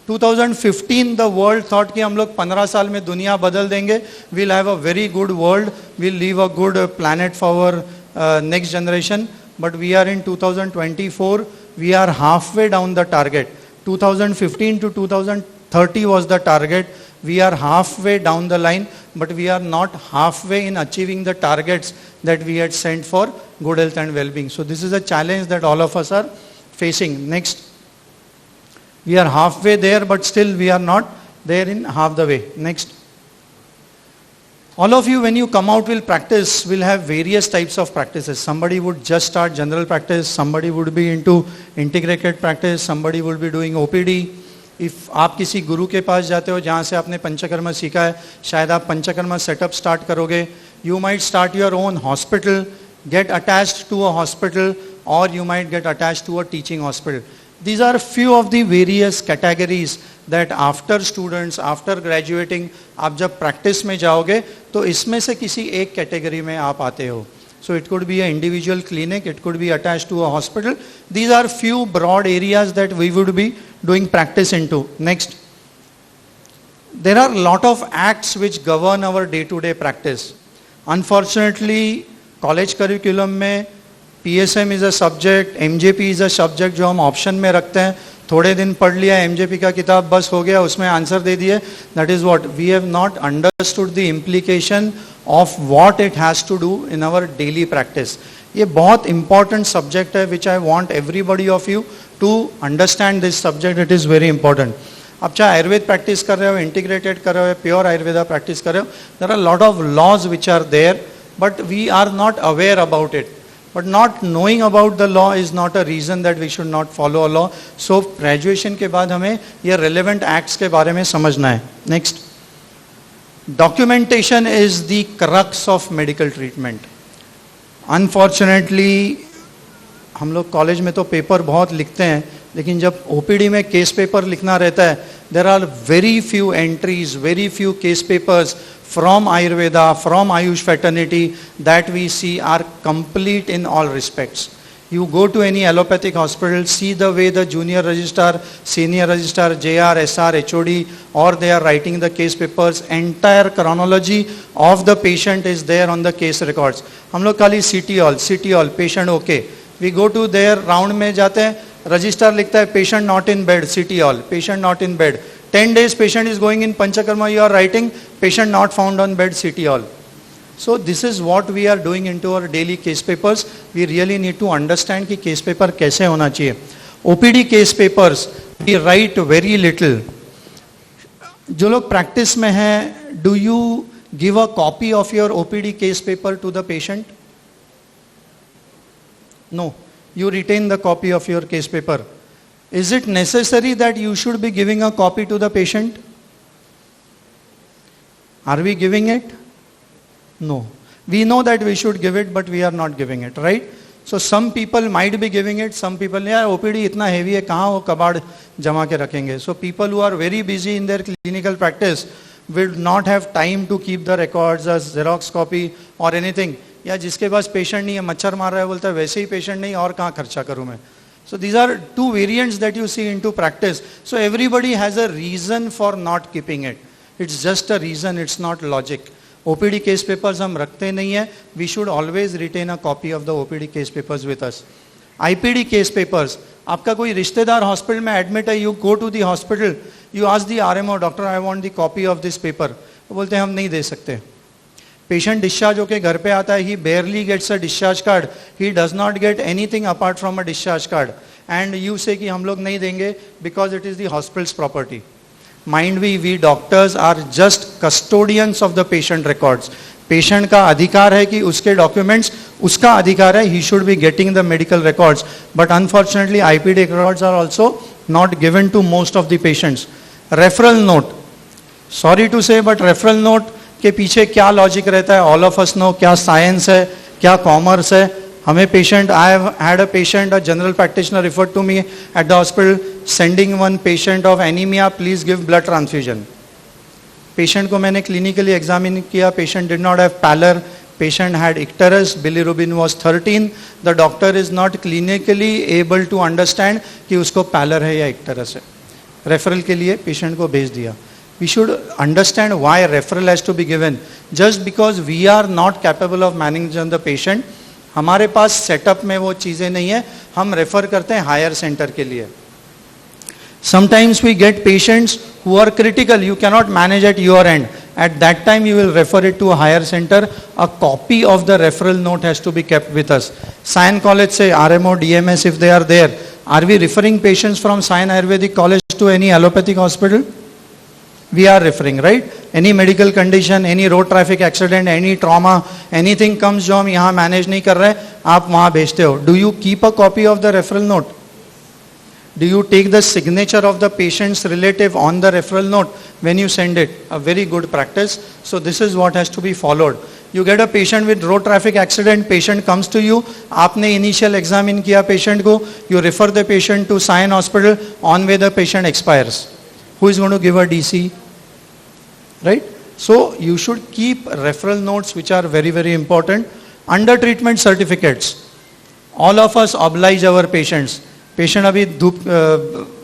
2015 the world thought कि हम लोग 15 साल में दुनिया बदल देंगे. We'll have a very good world. We'll leave a good planet for our next generation. But we are in 2024. We are halfway down the target. 2015 to 2030 was the target. We are halfway down the line, but we are not halfway in achieving the targets that we had set for good health and well-being. So this is a challenge that all of us are facing. Next. We are halfway there, but still we are not there in half the way. Next. All of you, when you come out, will practice, will have various types of practices. Somebody would just start general practice, somebody would be into integrated practice, somebody would be doing OPD. If आप किसी गुरु के पास जाते हो जहाँ से आपने पंचकर्मा सीखा है, शायद आप पंचकर्मा सेटअप स्टार्ट करोगे. You might start your own hospital, get attached to a hospital, or you might get attached to a teaching hospital. These are few of the various categories that after students, after graduating, आप जब practice में जाओगे तो इसमें से किसी एक category में आप आते हो. So it could be an individual clinic, it could be attached to a hospital. These are few broad areas that we would be doing practice into. Next. There are a lot of acts which govern our day-to-day practice. Unfortunately, college curriculum में PSM is a subject, MJP is a subject जो हम option में रखते हैं. थोड़े दिन पढ़ लिया MJP का किताब, बस हो गया, उसमें आंसर दे दिए. That is what we have not understood the implication of what it has to do in our daily practice. ये बहुत important subject है which I want everybody of you to understand this subject. It is very important. आप चाहे Ayurveda practice कर रहे हो, integrated कर रहे हो, प्योर आयुर्वेदा प्रैक्टिस कर रहे हो, there are a lot of laws which are there, but we are not aware about it. But not knowing about the law is not a reason that we should not follow a law. So graduation के बाद हमें ये relevant acts के बारे में समझना है. Next. Documentation is the crux of medical treatment. Unfortunately, हम लोग कॉलेज में तो पेपर बहुत लिखते हैं, लेकिन जब ओपीडी में केस पेपर लिखना रहता है, there are very few entries, very few case papers from Ayurveda, from Ayush fraternity that we see are complete in all respects. You go to any allopathic hospital, see the way the junior registrar, senior registrar, JR, SR, HOD, or they are writing the case papers, entire chronology of the patient is there on the case records. हम लोग खाली CT all, patient okay. We go to their round में जाते हैं, registrar लिखता है patient not in bed, CT all, patient not in bed. 10 days patient is going in Panchakarma, you are writing patient not found on bed, CT all. So this is what we are doing into our daily case papers. We really need to understand कि case paper कैसे होना चाहिए. OPD case papers we write very little. जो लोग practice में हैं, do you give a copy of your OPD case paper to the patient? No, you retain the copy of your case paper. Is it necessary that you should be giving a copy to the patient? Are we giving it? No. We know that we should give it, but we are not giving it, right? So some people might be giving it, some people, yeah, OPD इतना heavy है, कहाँ वो कबाड़ जमा के रखेंगे? So people who are very busy in their clinical practice will not have time to keep the records as Xerox copy or anything. या जिसके पास पेशेंट नहीं है, मच्छर मार रहा है, बोलता है वैसे ही पेशेंट नहीं, और कहाँ खर्चा करूँ मैं? So these are two variants that you see into practice. So everybody has a reason for not keeping it. It's just a reason, it's not logic. OPD case papers हम रखते नहीं है. We should always retain a copy of the OPD case papers with us. IPD case papers. आपका कोई रिश्तेदार hospital में admit है, you go to the hospital, you ask the RMO, doctor, I want the copy of this paper. वो बोलते हैं हम नहीं दे सकते. Patient discharge होके घर पे आता है, he barely gets a discharge card. He does not get anything apart from a discharge card. And you say कि हम लोग नहीं देंगे because it is the hospital's property. Mind we doctors are just custodians of the patient records. Patient का अधिकार है कि उसके documents, उसका अधिकार है, he should be getting the medical records. But unfortunately, IPD records are also not given to most of the patients. Referral note. Sorry to say, but referral note के पीछे क्या लॉजिक रहता है? ऑल ऑफ अस नो क्या science है, क्या commerce है. हमें patient, I have had a patient, a general practitioner referred to me at the hospital, sending one patient of anaemia, please give blood transfusion. Patient को मैंने clinically examine किया, patient did not have pallor, patient had icterus, bilirubin was 13. The doctor is not clinically able to understand कि उसको parallel है या इक्टरस है. Referral के लिए पेशेंट को भेज दिया. We should understand why referral has to be given. Just because we are not capable of managing the patient, हमारे पास सेटअप में वो चीज़ें नहीं है, हम रेफर करते हैं हायर सेंटर के लिए. Sometimes we get patients who are critical, you cannot manage at your end. At that time you will refer it to a higher center. A copy of the referral note has to be kept with us. Sion College से RMO, DMS if they are there, are we referring patients from Sion Ayurvedic College to any allopathic hospital? We are referring, right? Any medical condition, any road traffic accident, any trauma, anything comes जो हम यहाँ manage नहीं कर रहे, आप वहाँ भेजते हो. Do you keep a copy of the referral note? Do you take the signature of the patient's relative on the referral note when you send it? A very good practice. So this is what has to be followed. You get a patient with road traffic accident, patient comes to you, आपने initial examine किया patient को, you refer the patient to Sion Hospital, on way the patient expires. Who is going to give a DC? Right? So you should keep referral notes which are very, very important. Under treatment certificates. All of us oblige our patients. Patient अभी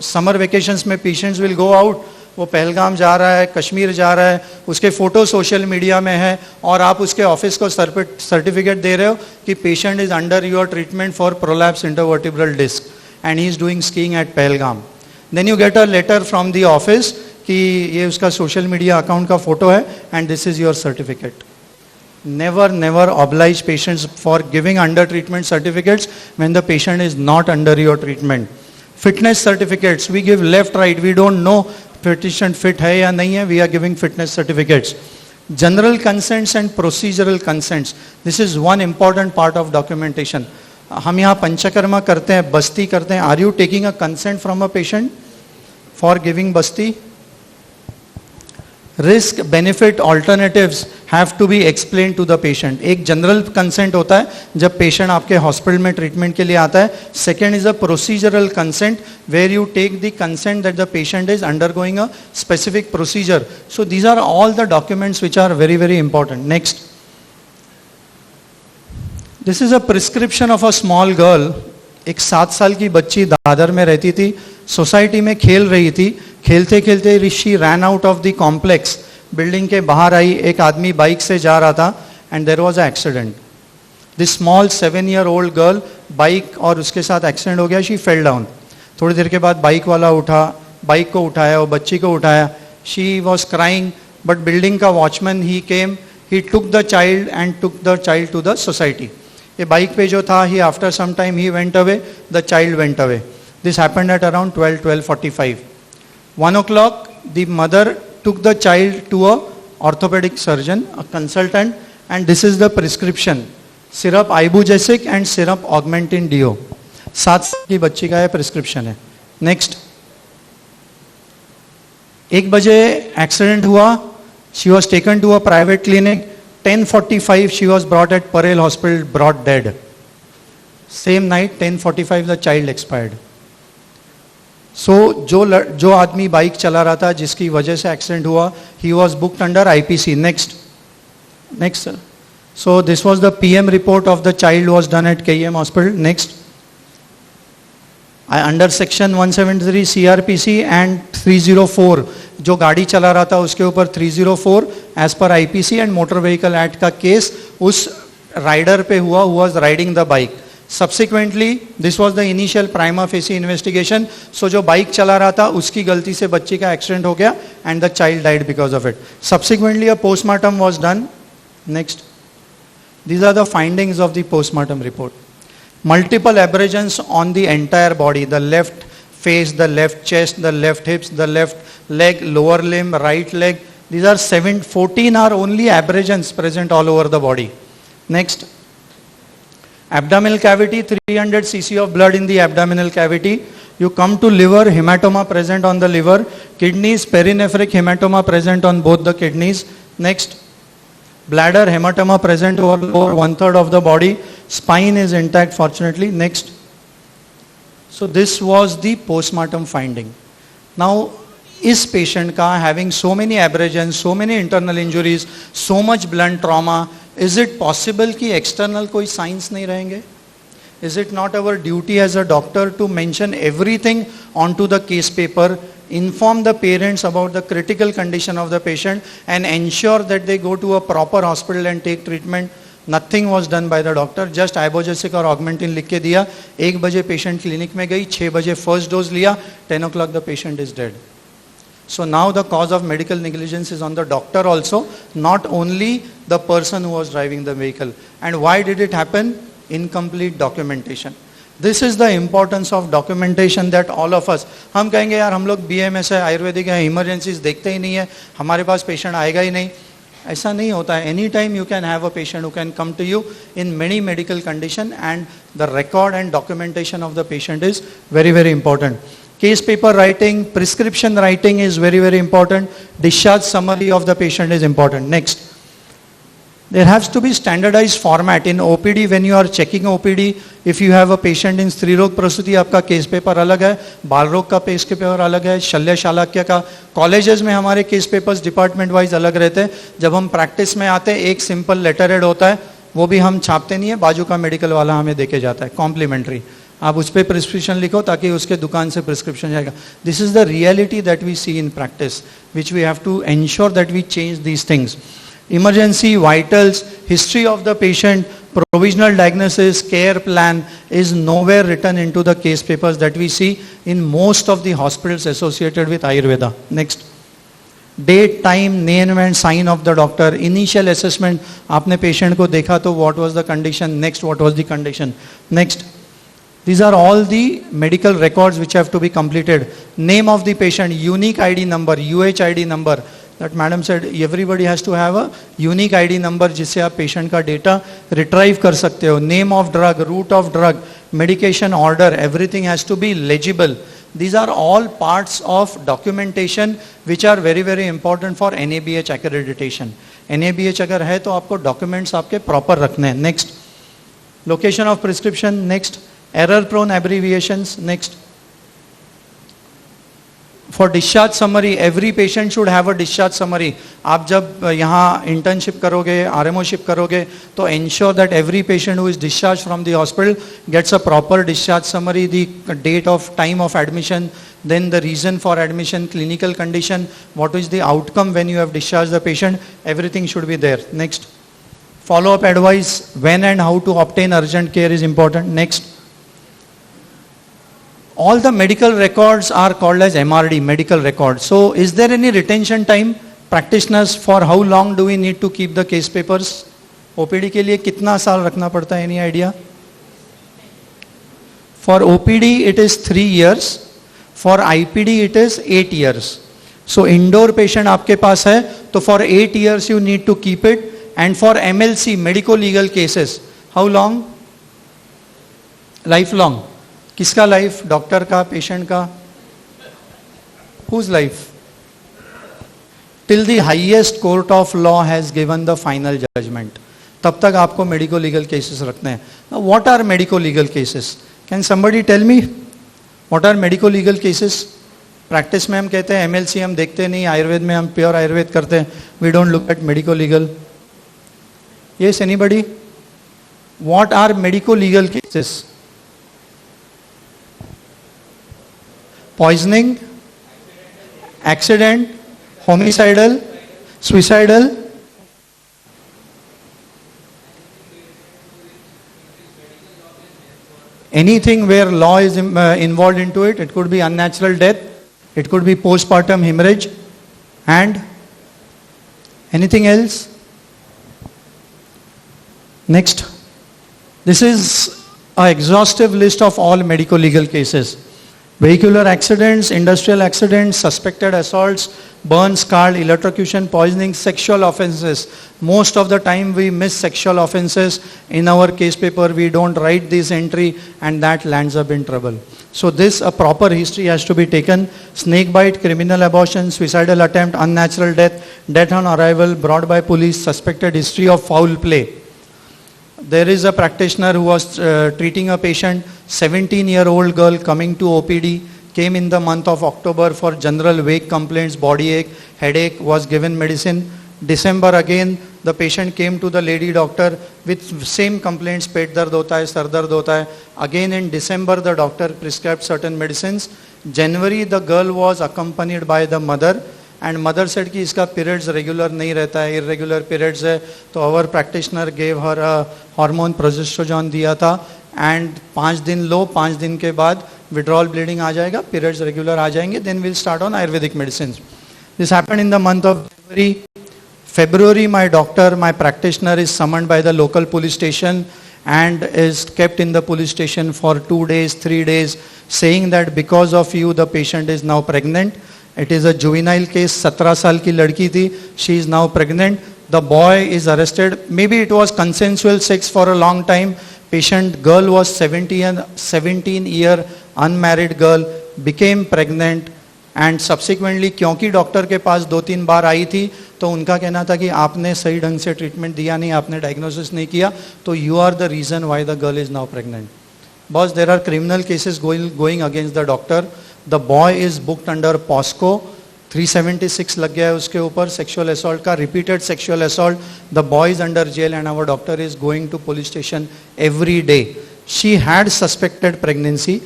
summer vacations में patients will go out. वो पहलगाम जा रहा है, कश्मीर जा रहा है, उसके फोटो सोशल मीडिया में है, और आप उसके ऑफिस को सर्टिफिकेट दे रहे हो कि patient is under your treatment for prolapse intervertebral disc and he is doing skiing at Pahalgam. Then you get a letter from the office कि ये उसका सोशल मीडिया अकाउंट का फोटो है and this is your certificate. Never oblige patients for giving under treatment certificates when the patient is not under your treatment. Fitness certificates, we give left, right, we don't know patient fit है या नहीं है, we are giving fitness certificates. General consents and procedural consents, this is one important part of documentation. हम यहाँ पंचकर्मा करते हैं, बस्ती करते हैं. Are you taking a consent from a patient for giving basti? risk benefit alternatives have to be explained to the patient. एक general consent होता है जब पेशेंट आपके हॉस्पिटल में ट्रीटमेंट के लिए आता है. Second is a procedural consent where you take the consent that the patient is undergoing a specific procedure. So these are all the documents which are very very important. Next, this is a prescription of a small girl. एक 7 साल की बच्ची दादर में रहती थी, society में खेल रही थी. खेलते खेलते she ran out of the complex. Building के बाहर आई, एक आदमी बाइक से जा रहा था and there was a accident. This small 7-year-old girl, bike और उसके साथ एक्सीडेंट हो गया. She fell down. थोड़ी देर के बाद बाइक वाला उठा, बाइक को उठाया और बच्ची को उठाया. She was crying but building का वॉचमैन ही came, he took the child and took the child to the society. ये बाइक पे जो था, he after some time he went away, the child went away. This happened at around 12:45. 1 o'clock, the mother took the child to a orthopedic surgeon, a consultant, and this is the prescription. Syrup ibugesic and syrup augmentin dio. 7 साल की बच्ची का यह prescription है. Next, 1 बजे accident हुआ. She was taken to a private clinic. 10:45 she was brought at Parel Hospital, brought dead. Same night, 10:45 the child expired. So जो आदमी बाइक चला रहा था जिसकी वजह से एक्सीडेंट हुआ, he was booked under IPC. Next sir. So this was the PM report of the child was done at KEM Hospital. Next, under section 173 CRPC and 304 जो गाड़ी चला रहा था उसके ऊपर 304 एज पर IPC and motor vehicle act का case उस राइडर पे हुआ, who was riding the bike. Subsequently, this was the initial prima facie investigation. So जो बाइक चला रहा था उसकी गलती से बच्ची का एक्सीडेंट हो गया and the child died because of it. Subsequently, a postmortem was done. Next, these are the findings of the postmortem report. Multiple abrasions on the entire body, the left face, the left chest, the left hips, the left leg, lower limb, right leg. These are 14 are only abrasions present all over the body. Next, abdominal cavity, 300 cc of blood in the abdominal cavity. You come to liver, hematoma present on the liver. Kidneys, perinephric hematoma present on both the kidneys. Next, bladder, hematoma present over 1/3 of the body. Spine is intact fortunately. Next. So this was the postmortem finding. Now, इस patient का having so many abrasions, so many internal injuries, so much blunt trauma, is it possible कि external कोई signs नहीं रहेंगे? Is it not our duty as a doctor to mention everything onto the case paper, inform the parents about the critical condition of the patient and ensure that they go to a proper hospital and take treatment? Nothing was done by the doctor. Just ibogesic और augmentin लिख के दिया. 1 बजे patient clinic में गई, 6 बजे first dose लिया, 10 o'clock the patient is dead. So now the cause of medical negligence is on the doctor also, not only the person who was driving the vehicle. And why did it happen? Incomplete documentation. This is the importance of documentation that all of us, हम कहेंगे यार हम लोग BMS है, आयुर्वेदिक है, emergencies देखते ही नहीं है, हमारे पास पेशेंट आएगा ही नहीं. ऐसा नहीं होता है. Any time you can have a patient who can come to you in many medical condition, and the record and documentation of the patient is very very important. Case paper writing, prescription writing is very very important. Discharge summary of the patient is important. Next, there has to be standardized format in OPD. When you are checking OPD, if you have a patient in स्त्री रोग प्रसूति, आपका case paper अलग है, बाल रोग का case paper अलग है, शल्य शालाक्य का. कॉलेजेस में हमारे केस पेपर्स डिपार्टमेंट वाइज अलग रहते हैं. जब हम प्रैक्टिस में आते हैं, एक सिंपल लेटर हेड होता है, वो भी हम छापते नहीं है, बाजू का मेडिकल वाला हमें देके जाता है, कॉम्प्लीमेंट्री. आप उस पर प्रिस्क्रिप्शन लिखो ताकि उसके दुकान से प्रिस्क्रिप्शन जाएगा. This is the reality that we see in practice, which we have to ensure that we change these things. Emergency, vitals, history of the patient, provisional diagnosis, care plan is nowhere written into the case papers that we see in most of the hospitals associated with Ayurveda. Next, date, time, name and sign of the doctor, initial assessment, आपने patient को देखा तो what was the condition, next what was the condition. Next, these are all the medical records which have to be completed. Name of the patient, unique ID number, UHID number. That madam said everybody has to have a unique ID number जिससे आप patient का data retrieve कर सकते हो. Name of drug, route of drug, medication order, everything has to be legible. These are all parts of documentation which are very very important for NABH accreditation. NABH अगर है तो आपको documents आपके proper रखने हैं. Next, location of prescription. Next, error prone abbreviations. Next, for discharge summary, every patient should have a discharge summary. आप जब यहाँ internship करोगे, RMOship करोगे, तो ensure that every patient who is discharged from the hospital gets a proper discharge summary, the date of time of admission, then the reason for admission, clinical condition, what is the outcome when you have discharged the patient, everything should be there. Next, follow-up advice, when and how to obtain urgent care is important. Next, all the medical records are called as MRD, medical records. So is there any retention time? Practitioners, for how long do we need to keep the case papers? OPD के लिए कितना साल रखना पड़ता है? Any idea? For OPD it is 3 years. For IPD it is 8 years. So indoor patient आपके पास है, तो for 8 years you need to keep it. And for MLC, medical legal cases, how long? Lifelong. किसका life? Doctor का, patient का? Whose life? Till the highest court of law has given the final judgment. तब तक आपको medico legal cases रखने हैं. Now, what are medico legal cases? Can somebody tell me? What are medico legal cases? Practice में हम कहते हैं MLC हम देखते नहीं, आयुर्वेद में हम प्योर आयुर्वेद करते हैं. We don't look at medico legal. Yes, anybody? What are medico legal cases? Poisoning, accident, homicidal, suicidal, anything where law is involved into it. It could be unnatural death, it could be postpartum hemorrhage, and anything else. Next, this is an exhaustive list of all medico legal cases. Vehicular accidents, industrial accidents, suspected assaults, burn, scar, electrocution, poisoning, sexual offenses. Most of the time we miss sexual offenses. In our case paper we don't write this entry and that lands up in trouble. So this, a proper history has to be taken. Snake bite, criminal abortion, suicidal attempt, unnatural death, death on arrival, brought by police, suspected history of foul play. There is a practitioner who was treating a patient, 17-year-old girl coming to OPD, came in the month of October for general vague complaints, body ache, headache, was given medicine. December again, the patient came to the lady doctor with same complaints, pet dard hota hai, sar dard hota hai. Again in December, the doctor prescribed certain medicines. January, the girl was accompanied by the mother. And mother said कि इसका periods regular नहीं रहता है, irregular periods है, तो our practitioner gave her a hormone progesterone दिया था, and 5 दिन लो, 5 दिन के बाद withdrawal bleeding आ जाएगा, periods regular आ जाएंगे, then we'll start on Ayurvedic medicines. This happened in the month of January. February, my doctor, my practitioner is summoned by the local police station and is kept in the police station for 2 days, 3 days, saying that because of you the patient is now pregnant. It is a juvenile case, 17 साल की लड़की थी, she is now pregnant. The boy is arrested. Maybe it was consensual sex for a long time. Patient girl was 17-year unmarried girl, became pregnant and subsequently क्योंकि doctor के पास 2-3 बार आई थी तो उनका कहना था कि आपने सही ढंग से ट्रीटमेंट दिया नहीं, आपने डायग्नोसिस नहीं किया, तो you are the reason why the girl is now pregnant. Boss, there are criminal cases going against the doctor. The boy is booked under POSCO. 376 लग गया है उसके ऊपर sexual assault का, repeated sexual assault. The boy is under jail and our doctor is going to police station every day. She had suspected pregnancy,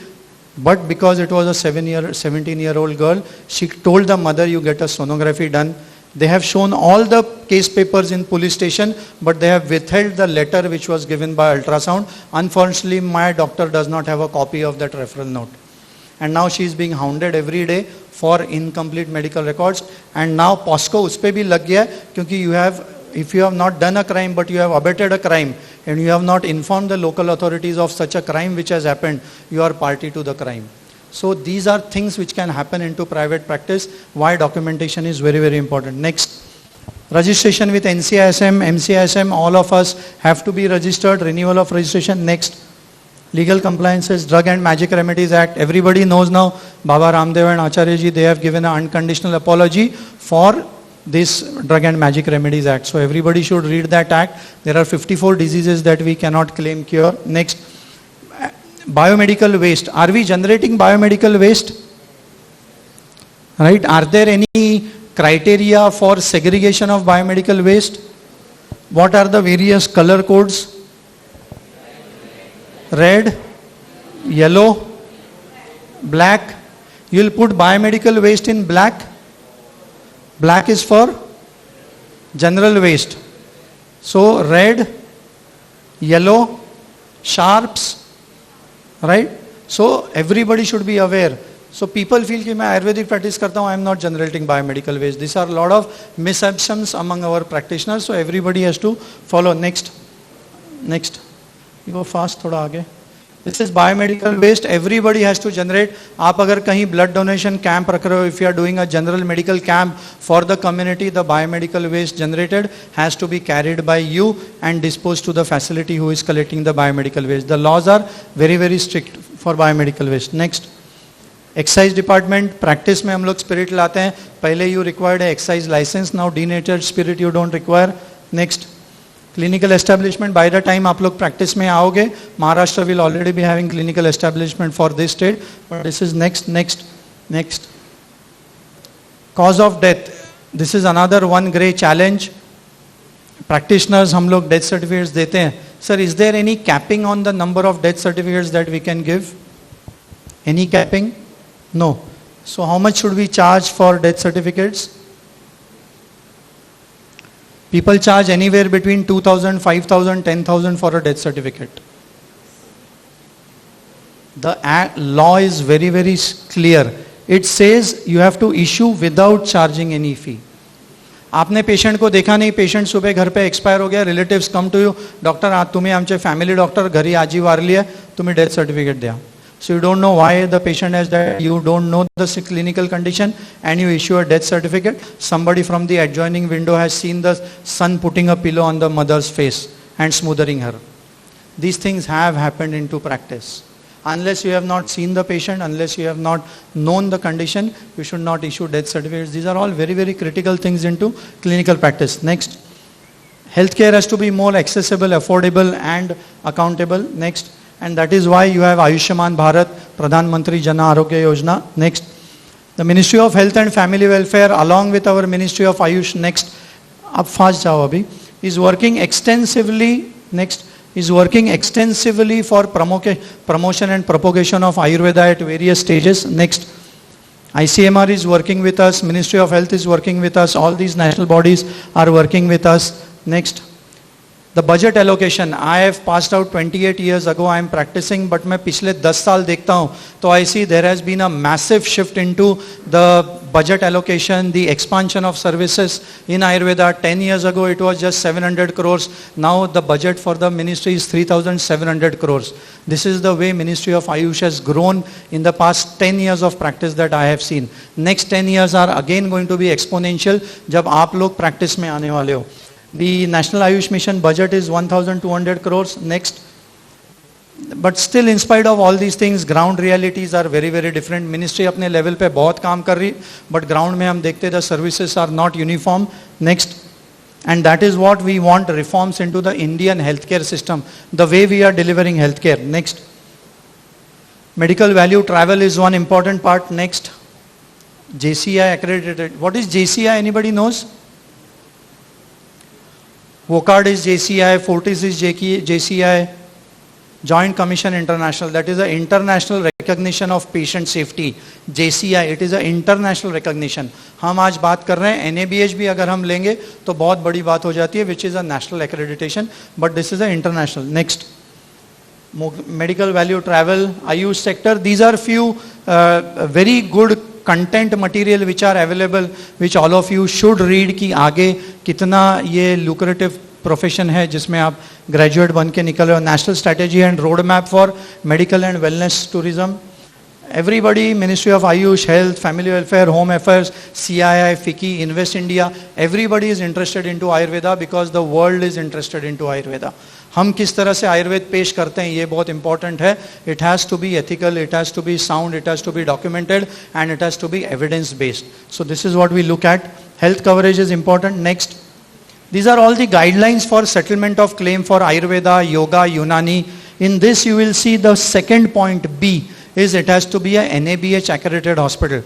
but because it was a 17-year-old girl, she told the mother, you get a sonography done. They have shown all the case papers in police station, but they have withheld the letter which was given by ultrasound. Unfortunately, my doctor does not have a copy of that referral note. And now she is being hounded every day for incomplete medical records. And now POSCO उस पे भी लग गया है, क्योंकि you have, if you have not done a crime but you have abetted a crime and you have not informed the local authorities of such a crime which has happened, you are party to the crime. So these are things which can happen into private practice. Why documentation is very, very important. Next, registration with NCISM, MCISM, all of us have to be registered, renewal of registration. Next, legal compliances, Drug and Magic Remedies Act. Everybody knows now, Baba Ramdev and Acharya ji, they have given an unconditional apology for this Drug and Magic Remedies Act. So everybody should read that act. There are 54 diseases that we cannot claim cure. Next, biomedical waste. Are we generating biomedical waste? Right? Are there any criteria for segregation of biomedical waste? What are the various color codes? Red, yellow, black. You will put biomedical waste in black. Black is for general waste. So red, yellow, sharps, right? So everybody should be aware. So people feel कि मैं Ayurvedic practice करता हूँ, I am not generating biomedical waste. These are a lot of misconceptions among our practitioners. So everybody has to follow. Next. You go fast थोड़ा आगे. This is biomedical waste. Everybody has to generate. आप अगर कहीं blood donation camp रख रहे हो, if you are doing a general medical camp for the community, the biomedical waste generated has to be carried by you and disposed to the facility who is collecting the biomedical waste. The laws are very, very strict for biomedical waste. Next. Excise department practice में हम लोग spirit लाते हैं. पहले you required है excise licence, now denatured spirit you don't require. Next, clinical establishment. By the time आप लोग practice में आओगे, Maharashtra will already be having clinical establishment for this state, but this is next. Cause of death. This is another one grey challenge. Practitioners हम लोग death certificates देते हैं. Sir, is there any capping on the number of death certificates that we can give? Any capping? No. So how much should we charge for death certificates? People charge anywhere between 2,000, 5,000, 10,000 for a death certificate. The law is very, very clear. It says you have to issue without charging any fee. आपने patient को देखा नहीं, patient सुबह घर पे expire हो गया, relatives come to you, doctor आज तुम्ही आमचे फॅमिली डॉक्टर घरी आजी वारली आहे, तुम्ही डेथ सर्टिफिकेट द्या. So you don't know why the patient has died, you don't know the clinical condition, and you issue a death certificate. Somebody from the adjoining window has seen the son putting a pillow on the mother's face and smoothing her. These things have happened into practice. Unless you have not seen the patient, unless you have not known the condition, you should not issue death certificates. These are all very, very critical things into clinical practice. Next, healthcare has to be more accessible, affordable, and accountable. Next, and that is why you have Ayushman Bharat, Pradhan Mantri Jan Arogya Yojana. Next, the Ministry of Health and Family Welfare along with our Ministry of Ayush, next, up fast jao abhi, is working extensively, next, is working extensively for promotion and propagation of Ayurveda at various stages. Next, ICMR is working with us, Ministry of Health is working with us, all these national bodies are working with us. Next, the budget allocation. I have passed out 28 years ago, I am practicing, but मैं पिछले 10 साल देखता हूँ, तो I see there has been a massive shift into the budget allocation, the expansion of services in Ayurveda. 10 years ago it was just 700 crores. Now the budget for the ministry is 3,700 crores. This is the way Ministry of Ayush has grown in the past 10 years of practice that I have seen. Next 10 years are again going to be exponential जब आप लोग practice में आने वाले हो. The National Ayush Mission budget is 1,200 crores. Next, but still in spite of all these things, ground realities are very, very different. Ministry अपने level पे बहुत काम कर रही, but ground में हम देखते the services are not uniform. Next, and that is what we want, reforms into the Indian healthcare system, the way we are delivering healthcare. Next, medical value travel is one important part. Next, JCI accredited. What is JCI? Anybody knows? WOCARD is JCI, Fortis is JCI, Joint Commission International, that is an international recognition of patient safety. JCI, it is an international recognition. हम आज बात कर रहे हैं NABH भी अगर हम लेंगे तो बहुत बड़ी बात हो जाती है, which is a national accreditation, but this is an international. Next, medical value travel, Ayush sector, these are few very good content material which are available, which all of you should read कि आगे कितना ये lucrative profession है जिसमें आप graduate बन के निकल रहे हो. National strategy and roadmap for medical and wellness tourism. Everybody, Ministry of Ayush, Health, Family Welfare, Home Affairs, CII, FICCI, Invest India, everybody is interested into Ayurveda because the world is interested into Ayurveda. हम किस तरह से आयुर्वेद पेश करते हैं ये बहुत important है. It has to be ethical, it has to be sound, it has to be documented and it has to be evidence based. So this is what we look at. Health coverage is important. Next, these are all the guidelines for settlement of claim for Ayurveda, Yoga, Unani. In this you will see the second point B is it has to be a NABH accredited hospital.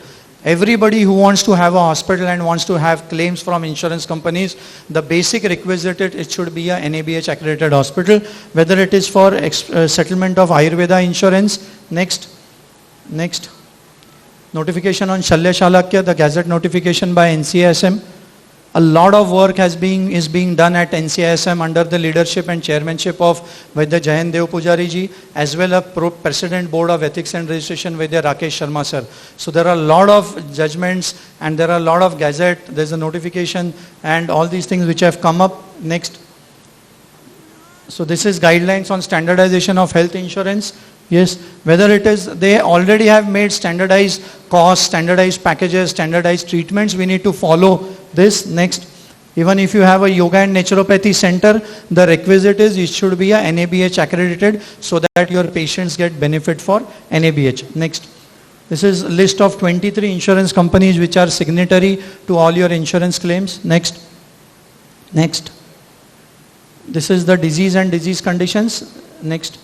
Everybody who wants to have a hospital and wants to have claims from insurance companies, the basic requisite it should be a NABH accredited hospital, whether it is for settlement of Ayurveda insurance. Next, notification on Shalya Shalakya, the gazette notification by NCISM. A lot of work is being done at NCISM under the leadership and chairmanship of Vaidya Jayant Dev Pujari ji, as well as President Board of Ethics and Registration Vaidya Rakesh Sharma sir. So there are a lot of judgments and there are a lot of gazette, there's a notification and all these things which have come up. Next. So this is guidelines on standardization of health insurance. Yes, whether it is, they already have made standardized costs, standardized packages, standardized treatments, we need to follow this. Next, even if you have a yoga and naturopathy center, the requisite is it should be a NABH accredited so that your patients get benefit for NABH. Next, this is a list of 23 insurance companies which are signatory to all your insurance claims. Next, this is the disease and disease conditions. Next.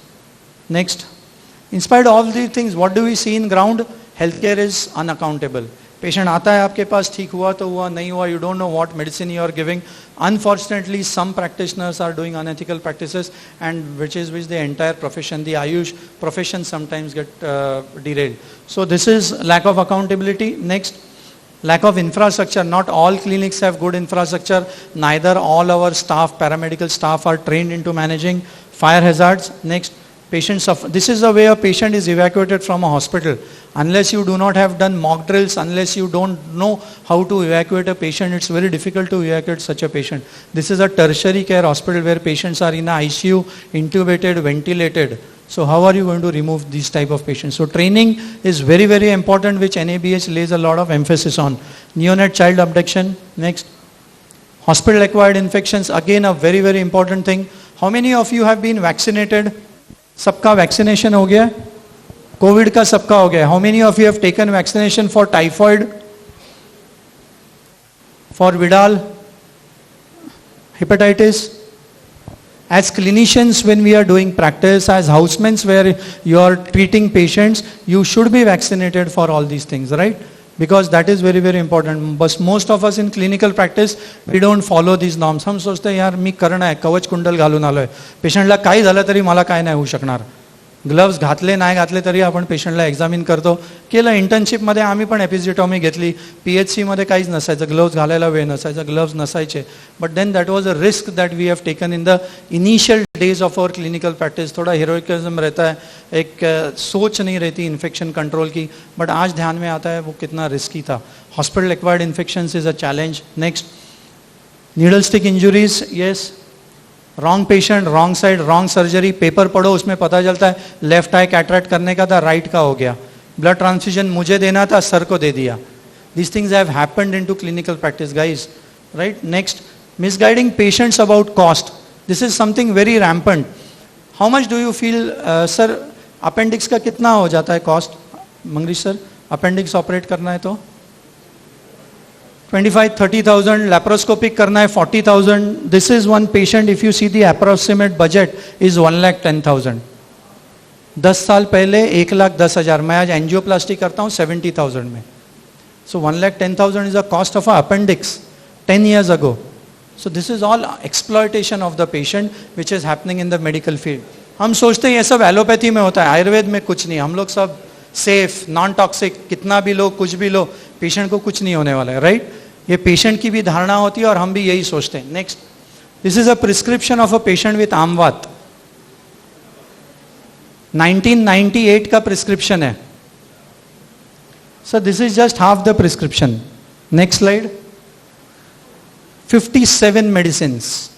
In spite of all these things, what do we see in ground? Healthcare is unaccountable. Patient आता है आपके पास, ठीक हुआ तो हुआ, नहीं हुआ, you don't know what medicine you are giving. Unfortunately, some practitioners are doing unethical practices, and which the entire profession, the Ayush profession, sometimes get derailed. So this is lack of accountability. Next, lack of infrastructure. Not all clinics have good infrastructure. Neither all our staff, paramedical staff, are trained into managing fire hazards. Next, patients suffer. This is the way a patient is evacuated from a hospital. Unless you do not have done mock drills, unless you don't know how to evacuate a patient, it's very difficult to evacuate such a patient. This is a tertiary care hospital where patients are in a ICU, intubated, ventilated. So how are you going to remove these type of patients? So training is very, very important, which NABH lays a lot of emphasis on. Neonate child abduction. Next, hospital acquired infections. Again, a very, very important thing. How many of you have been vaccinated? सबका vaccination हो गया, Covid का सबका हो गया. How many of you have taken vaccination for typhoid, for Widal, hepatitis? As clinicians, when we are doing practice, as housemen where you are treating patients, you should be vaccinated for all these things, right? Because that is very, very important. But most of us in clinical practice, we don't follow these norms. हम सोचते हैं यार मी करणं आहे, कवच कुंडल घालून आलोय, पेशंटला काही झालं तरी मला काय नाही होऊ शकणार. ग्लव्स घातले नाही घातले तरी आपण पेशंटला एक्झामिन करतो. केलं इंटर्नशिपमध्ये आम्ही पण एपिजिटॉमी घेतली, PHC मध्ये काहीच नसायचं, ग्लव्स घालायला वेळ नसायचा, ग्लव्स नसायचे. But then that was a risk that we have taken in the initial days of our clinical practice. थोड़ा हीरोइकिज्म रहता है, एक सोच नहीं रहती इन्फेक्शन कंट्रोल की, बट आज ध्यान में आता है वो कितना रिस्की था. Hospital acquired infections is a challenge. Next, needle stick injuries. Yes, wrong patient, wrong side, wrong surgery. Paper पढ़ो, उसमें पता चलता है लेफ्ट आई कैटरेक्ट करने का था, राइट का हो गया. ब्लड ट्रांसफ्यूजन मुझे देना था, सर को दे दिया. These things have happened into clinical practice, guys, right? Next, misguiding patients about cost. This is something very rampant. How much do you feel, sir, appendix का कितना हो जाता है cost? मंगरीश सर, appendix ऑपरेट करना है तो 25-30,000, laparoscopic करना है 40,000. This is one patient, if you see the approximate budget is 1,10,000. 10 साल पहले 1,10,000. मैं आज एंजियोप्लास्टी करता हूँ 70,000 में. So 1,10,000 is the cost of an appendix 10 years ago. So this is all exploitation of the patient which is happening in the medical field. हम सोचते हैं ये सब एलोपैथी में होता है, आयुर्वेद में कुछ नहीं. हम लोग सब सेफ, नॉन टॉक्सिक, कितना भी लो, कुछ भी लो, पेशेंट को कुछ नहीं होने वाला है, राइट? ये पेशेंट की भी धारणा होती है और हम भी यही सोचते हैं. Next, this is a prescription of a patient with आमवात. 1998 का प्रिस्क्रिप्शन है. Sir this is just half the prescription. Next slide. 57 medicines.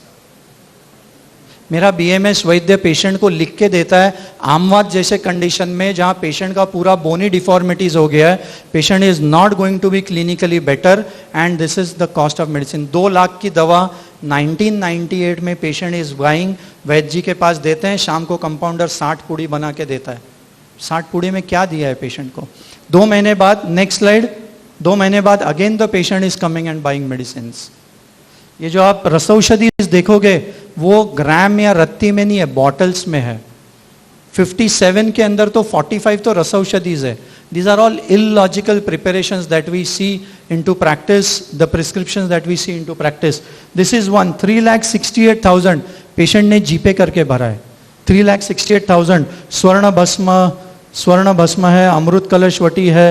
मेरा BMS वैद्य पेशेंट को लिख के देता है आमवात जैसे कंडीशन में जहां पेशेंट का पूरा बोनी डिफॉर्मिटीज हो गया है, patient is not going to be clinically better, and this is the cost of medicine. 2 lakh की दवा 1998 में पेशेंट इज बाइंग, वैद्य जी के पास देते हैं, शाम को कंपाउंडर 60 पूड़ी बना के देता है। 60 पूड़ी में क्या दिया है पेशेंट को? 2 महीने बाद, नेक्स्ट स्लाइड, 2 महीने बाद again the patient is coming and buying medicine. ये जो आप रसौषधि देखोगे वो ग्राम या रत्ती में नहीं है, बॉटल्स में है। 57 के अंदर तो 45 तो रसौषधीज है। These are all illogical preparations that we see into practice, the prescriptions that we see into practice. This is one, 3,68,000 patient ने जीपे करके भरा है। 3,68,000 स्वर्ण भस्म है, अमृत कलशवटी है,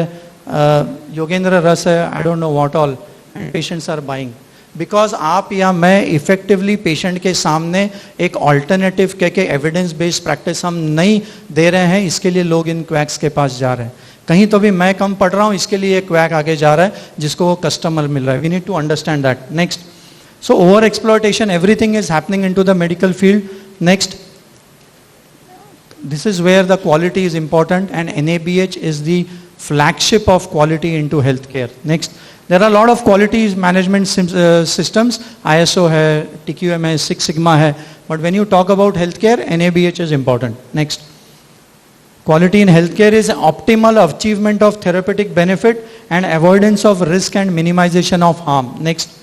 योगेंद्र रस है, I don't know what all, and patients are buying. Because आप या मैं इफेक्टिवली पेशेंट के सामने एक ऑल्टरनेटिव के एविडेंस बेस्ड प्रैक्टिस हम नहीं दे रहे हैं, इसके लिए लोग इन क्वैक्स के पास जा रहे हैं। कहीं तो भी मैं कम पढ़ रहा हूं, इसके लिए एक क्वैक आगे जा रहा है जिसको वो कस्टमर मिल रहा है। We need to understand that. Next, so over exploitation, everything is happening into the medical field. Next, this is where the quality is important and NABH is the flagship of quality into healthcare. Next, there are a lot of quality management systems, ISO hai, TQM hai, Six Sigma hai, but when you talk about healthcare, NABH is important. Next, quality in healthcare is optimal achievement of therapeutic benefit and avoidance of risk and minimization of harm. Next,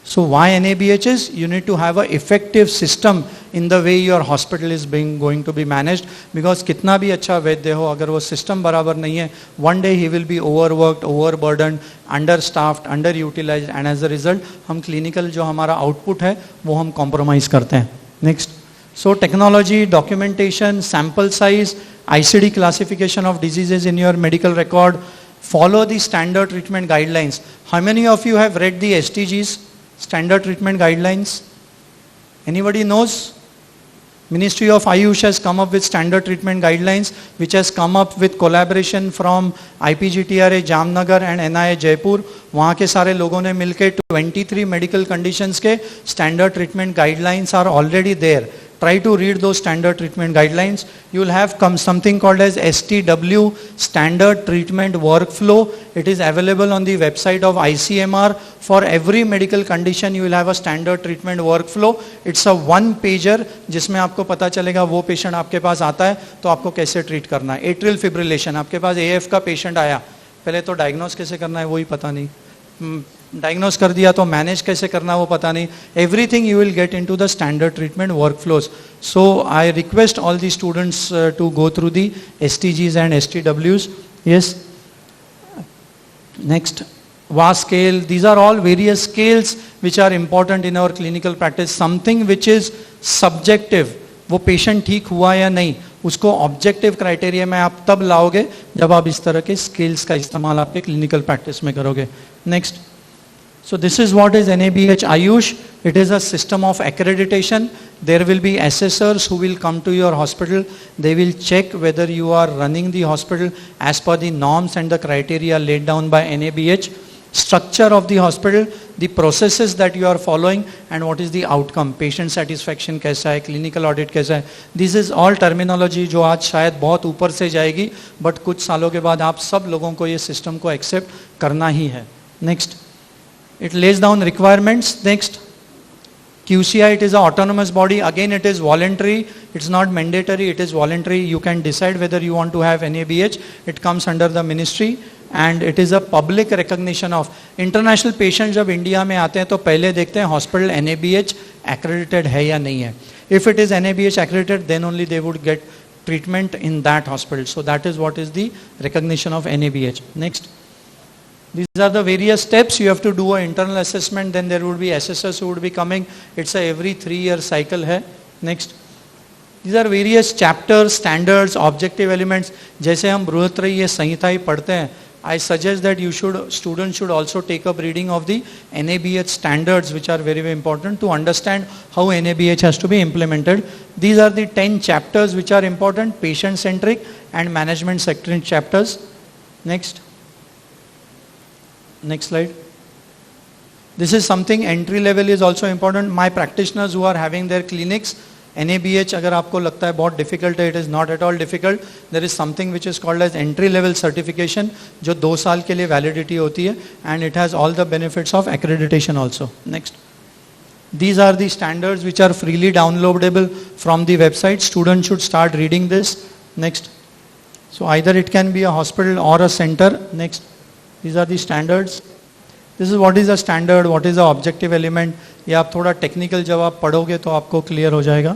so why NABH is? You need to have an effective system in the way your hospital is going to be managed, because कितना भी अच्छा वैद्य हो, अगर वो system बराबर नहीं है, one day he will be overworked, overburdened, understaffed, underutilized, and as a result हम clinical जो हमारा output है वो हम compromise करते हैं. Next, so technology, documentation, sample size, ICD classification of diseases in your medical record, follow the standard treatment guidelines. How many of you have read the STGs? Standard treatment guidelines. Anybody knows? Ministry of Ayush has come up with standard treatment guidelines, which has come up with collaboration from IPGTRA Jamnagar and NIA Jaipur. वहाँ के सारे लोगों ने मिलकर 23 medical conditions के standard treatment guidelines are already there. Try to read those standard treatment guidelines. You will have something called as STW, Standard Treatment Workflow. It is available on the website of ICMR. For every medical condition, you will have a standard treatment workflow. It's a one-pager जिसमें आपको पता चलेगा वो patient आपके पास आता है तो आपको कैसे ट्रीट करना है। एट्रियल फिब्रिलेशन, आपके पास AF का पेशेंट आया, पहले तो डायग्नोस कैसे करना है वही पता नहीं, डायग्नोस कर दिया तो मैनेज कैसे करना वो पता नहीं। Everything you will get into the standard treatment workflows. So I request all the students to go through the STGs and STWs. Yes. Next, VAS scale. These are all various scales which are important in our clinical practice. Something which is subjective, वो patient ठीक हुआ या नहीं, उसको objective criteria में आप तब लाओगे जब आप इस तरह के स्केल्स का इस्तेमाल आपके क्लिनिकल प्रैक्टिस में करोगे. Next, so this is what is NABH Ayush. It is a system of accreditation. There will be assessors who will come to your hospital. They will check whether you are running the hospital as per the norms and the criteria laid down by NABH. Structure of the hospital, the processes that you are following, and what is the outcome, patient satisfaction कैसा है, clinical audit कैसा है. This is all terminology जो आज शायद बहुत ऊपर से जाएगी, but कुछ सालों के बाद आप सब लोगों को ये सिस्टम को एक्सेप्ट करना ही है. Next, it lays down requirements. Next, QCI, it is an autonomous body. Again, it is voluntary. It's not mandatory. It is voluntary. You can decide whether you want to have NABH. It comes under the ministry, and it is a public recognition of international patients. जब India में आते हैं तो पहले देखते हैं hospital NABH accredited है या नहीं है. If it is NABH accredited, then only they would get treatment in that hospital. So that is what is the recognition of NABH. Next. These are the various steps. You have to do an internal assessment, then there would be assessors who would be coming. It's a every 3-year cycle hai. Next, these are various chapters, standards, objective elements. जैसे हम बृहत्त्रयी संहिता ही पढ़ते हैं, I suggest that students should also take up reading of the NABH standards, which are very, very important to understand how NABH has to be implemented. These are the 10 chapters which are important, patient-centric and management-centric chapters. Next. Next slide. This is something entry level is also important. My practitioners who are having their clinics, NABH अगर आपको लगता है बहुत difficult है, it is not at all difficult. There is something which is called as entry level certification जो 2 साल के लिए validity होती है, and it has all the benefits of accreditation also. Next. These are the standards which are freely downloadable from the website. Students should start reading this. Next. So either it can be a hospital or a center. Next. These are the standards. This is what is a standard, what is the objective element. ये आप थोड़ा technical जब आप पढ़ोगे तो आपको clear हो जाएगा.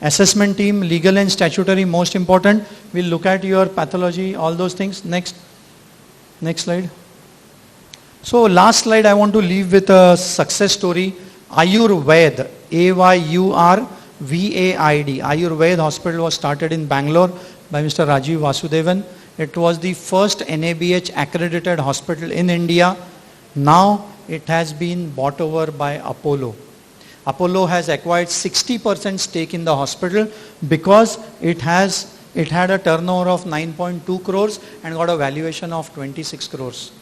Assessment team, legal and statutory, most important. We'll look at your pathology, all those things. Next. Next slide. So last slide I want to leave with a success story. Ayurved, AYURVAID. Ayurved Hospital was started in Bangalore by Mr. Rajiv Vasudevan. It was the first NABH accredited hospital in India. Now it has been bought over by Apollo. Apollo has acquired 60% stake in the hospital because it had a turnover of 9.2 crores and got a valuation of 26 crores.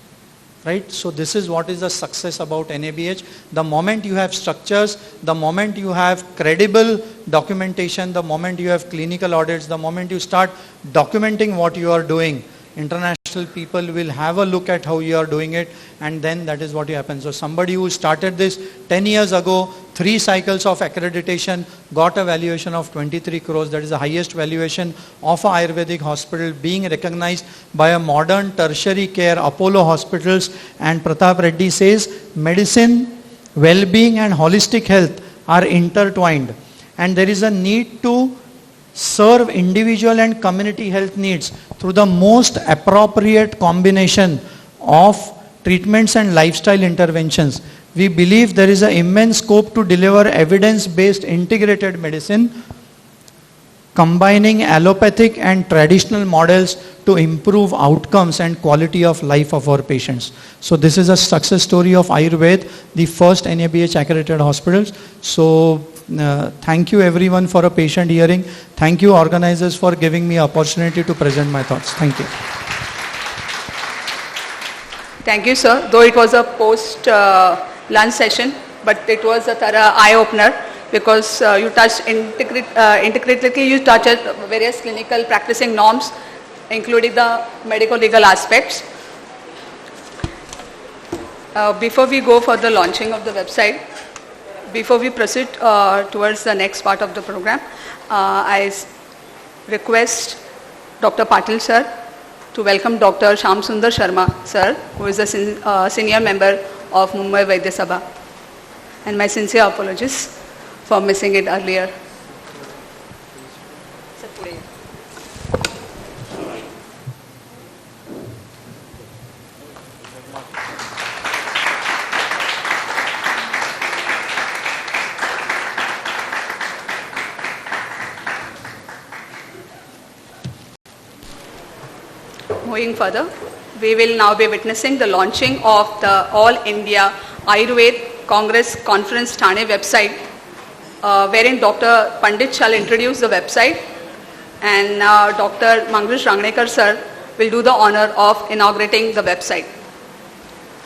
Right? So this is what is the success about NABH. The moment you have structures, the moment you have credible documentation, the moment you have clinical audits, the moment you start documenting what you are doing, international people will have a look at how you are doing it, and then that is what happens. So somebody who started this 10 years ago, 3 cycles of accreditation, got a valuation of 23 crores. That is the highest valuation of an Ayurvedic hospital being recognized by a modern tertiary care Apollo hospitals. And Pratap Reddy says medicine, well-being and holistic health are intertwined, and there is a need to serve individual and community health needs through the most appropriate combination of treatments and lifestyle interventions. We believe there is an immense scope to deliver evidence-based integrated medicine, combining allopathic and traditional models to improve outcomes and quality of life of our patients. So this is a success story of Ayurveda, the first NABH accredited hospitals. So thank you everyone for a patient hearing. Thank you organizers for giving me opportunity to present my thoughts. Thank you. Thank you, sir. Though it was a post-lunch session, but it was a thorough eye-opener because you touched intricately, you touched various clinical practicing norms, including the medico-legal aspects. Before we go for the launching of the website, before we proceed towards the next part of the program, I request Dr. Patil sir to welcome Dr. Shyam Sundar Sharma sir, who is a senior member of Mumbai Vaidya Sabha. And my sincere apologies for missing it earlier. Moving further, we will now be witnessing the launching of the All India Ayurveda Congress Conference Thane website, wherein Dr. Pandit shall introduce the website, and Dr. Mangrish Rangnekar sir will do the honor of inaugurating the website.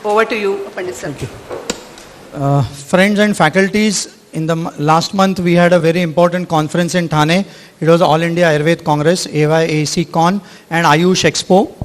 Over to you, Pandit sir. Thank you. Friends and faculties, in the last month we had a very important conference in Thane. It was All India Ayurveda Congress, AYAC Con and Ayush Expo.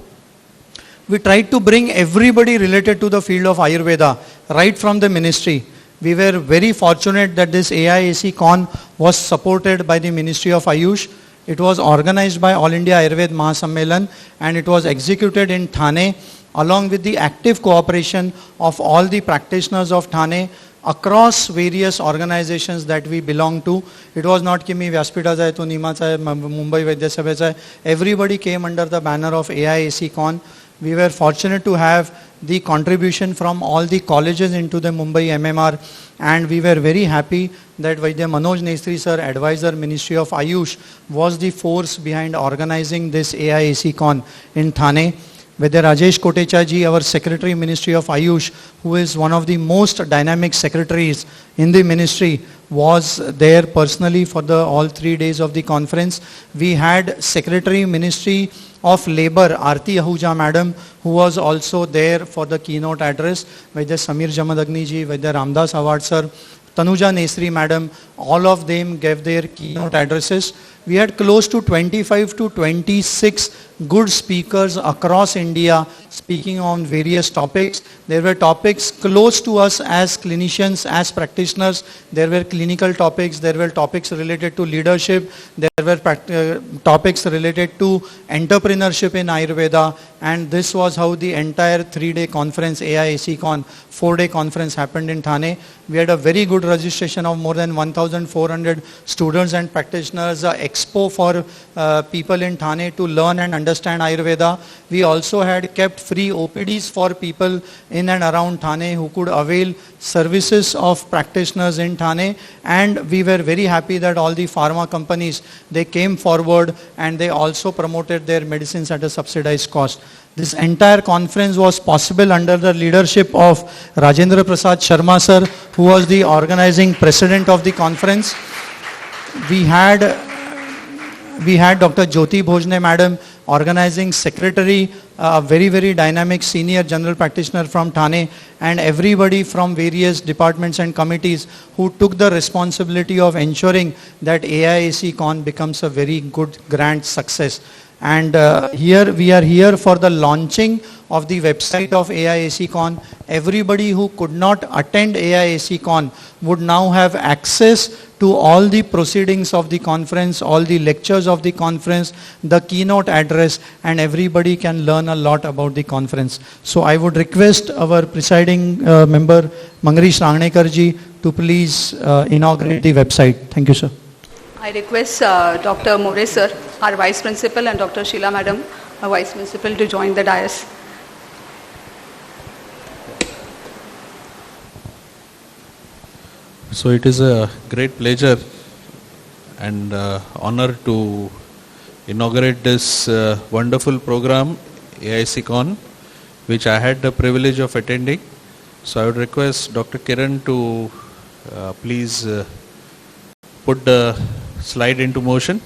We tried to bring everybody related to the field of Ayurveda right from the ministry. We were very fortunate that this AIAC Con was supported by the Ministry of Ayush. It was organized by All India Ayurveda Mahasammelan and it was executed in Thane along with the active cooperation of all the practitioners of Thane across various organizations that we belong to. It was not कि मी व्यासपीठाचा आहे तो निमाचा आहे मुंबई वैद्य सभेचा आहे. Everybody came under the banner of AIAC Con. We were fortunate to have the contribution from all the colleges into the Mumbai MMR, and we were very happy that Vaidya Manoj Nestri sir, advisor Ministry of Ayush, was the force behind organizing this AIAC Con in Thane. Vaidya Rajesh Kotecha ji, our Secretary Ministry of Ayush, who is one of the most dynamic secretaries in the ministry, was there personally for all 3 days of the conference. We had Secretary Ministry of Labour, Aarti Ahuja Madam, who was also there for the keynote address. Vaidya Samir Jamadagni ji, Vaidya Ramdas Awad sir, Tanuja Nesri Madam, all of them gave their keynote addresses. We had close to 25 to 26 good speakers across India speaking on various topics. There were topics close to us as clinicians, as practitioners. There were clinical topics, there were topics related to leadership, there were topics related to entrepreneurship in Ayurveda, and this was how the entire 3-day conference, AIAC Con, 4-day conference happened in Thane. We had a very good registration of more than 1,400 students and practitioners, expo for people in Thane to learn and understand Ayurveda. We also had kept free OPDs for people in and around Thane who could avail services of practitioners in Thane, and we were very happy that all the pharma companies, they came forward and they also promoted their medicines at a subsidized cost. This entire conference was possible under the leadership of Rajendra Prasad Sharma sir, who was the organizing president of the conference. We had Dr. Jyoti Bhojne madam, organizing secretary, a very, very dynamic senior general practitioner from Thane, and everybody from various departments and committees who took the responsibility of ensuring that AIAC Con becomes a very good, grand success. And here we are here for the launching of the website of AIAC Con. Everybody who could not attend AIAC Con would now have access to all the proceedings of the conference, all the lectures of the conference, the keynote address, and everybody can learn a lot about the conference. So I would request our presiding member Mangarish Rangnekar ji to please inaugurate the website. Thank you, sir. I request Dr. More sir, our Vice Principal, and Dr. Sheila Madam, our Vice Principal, to join the dais. So it is a great pleasure and honor to inaugurate this wonderful program, AIAC Con, which I had the privilege of attending. So I would request Dr. Kiran to please put the slide into motion.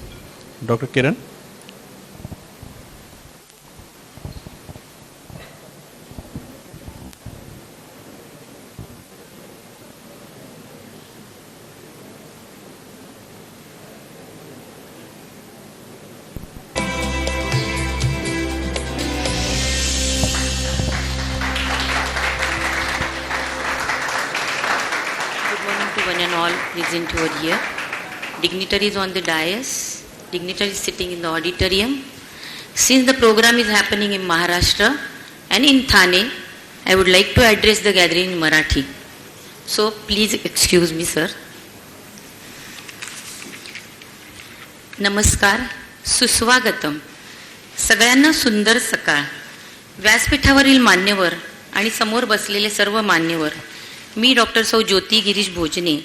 Dr. Kiran. Present over here, dignitaries on the dais, dignitaries sitting in the auditorium. Since the program is happening in Maharashtra and in Thane, I would like to address the gathering in Marathi. So please excuse me, sir. नमस्कार, सुस्वागतम. सगळ्यांना सुंदर सकाळ. व्यासपीठावरील मान्यवर आणि समोर बसलेले सर्व मान्यवर, मी डॉक्टर सौ ज्योती गिरीश भोजने,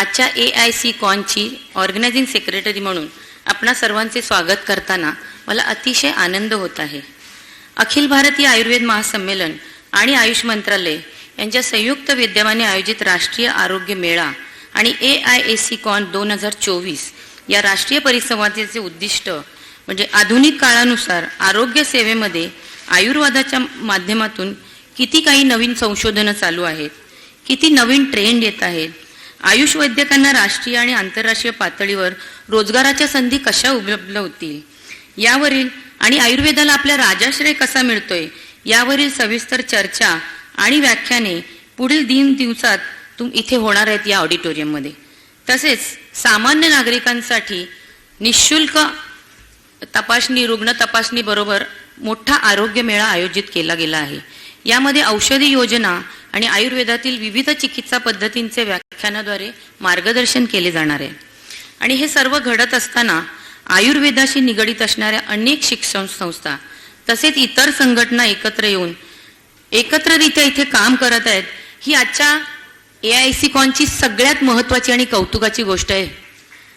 आजच्या AIAC कॉनची ऑर्गनायझिंग सेक्रेटरी म्हणून आपणा सर्वांचे स्वागत करताना मला अतिशय आनंद होत आहे. अखिल भारतीय आयुर्वेद महासंमेलन आणि आयुष मंत्रालय यांच्या संयुक्त विद्यमाने आयोजित राष्ट्रीय आरोग्य मेळा आणि AIAC कॉन 2024 या राष्ट्रीय परिसंवादाचे उद्दिष्ट म्हणजे आधुनिक काळानुसार आरोग्य सेवेमध्ये आयुर्वेदाच्या माध्यमातून किती काही नवीन संशोधनं चालू आहेत, किती नवीन ट्रेंड येत आहेत, आयुष वैद्यकांना राष्ट्रीय आणि आंतरराष्ट्रीय पातळीवर रोजगाराच्या संधी कशा उपलब्ध होतील यावरील आणि आयुर्वेदाला आपला राजाश्रय कसा मिळतोय यावरील सविस्तर चर्चा आणि व्याख्याने पुढील 3 दिवसात इथे होणार आहेत या ऑडिटोरियममध्ये. तसेच सामान्य नागरिकांसाठी निशुल्क तपासणी, रुग्ण तपासणी बरोबर मोठा आरोग्य मेळा आयोजित केला गेला आहे. यामध्ये औषधी योजना आणि आयुर्वेदातील विविध चिकित्सा पद्धतींचे व्याख्यानाद्वारे मार्गदर्शन केले जाणार आहे. आणि हे सर्व घडत असताना आयुर्वेदाशी निगडित असणाऱ्या अनेक शिक्षण संस्था तसेच इतर संघटना एकत्र येऊन एकत्ररित्या इथे काम करत आहेत. ही आजच्या AIAC कॉनची सगळ्यात महत्त्वाची आणि कौतुकाची गोष्ट आहे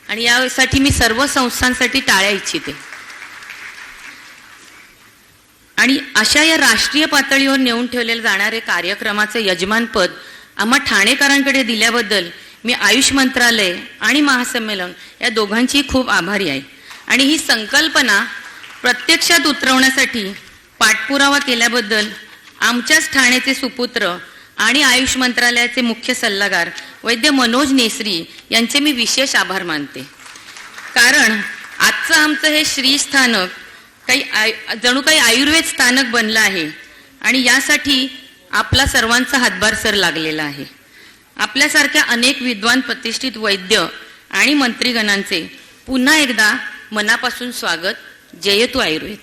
आणि यासाठी मी सर्व संस्थांसाठी टाळ्या इच्छिते. आणि अशा या राष्ट्रीय पातळीवर नेऊन ठेवलेले जाणारे कार्यक्रमाचे यजमानपद आम्हा ठाणेकरांकडे दिल्याबद्दल मी आयुष मंत्रालय आणि महासंमेलन या दोघांची खूप आभारी आहे. आणि ही संकल्पना प्रत्यक्षात उतरवण्यासाठी पाठपुरावा केल्याबद्दल आमच्याच ठाणेचे सुपुत्र आणि आयुष मंत्रालयाचे मुख्य सल्लागार वैद्य मनोज नेसरी यांचे मी विशेष आभार मानते. कारण आजचं आमचं हे श्री स्थानक जणू काही आयुर्वेद स्थानक बनलं आहे आणि यासाठी आपला सर्वांचा हातभार सर लागलेला आहे. आपल्यासारख्या अनेक विद्वान प्रतिष्ठित वैद्य आणि मंत्रीगणांचे पुन्हा एकदा मनापासून स्वागत. जयतु Ayurveda.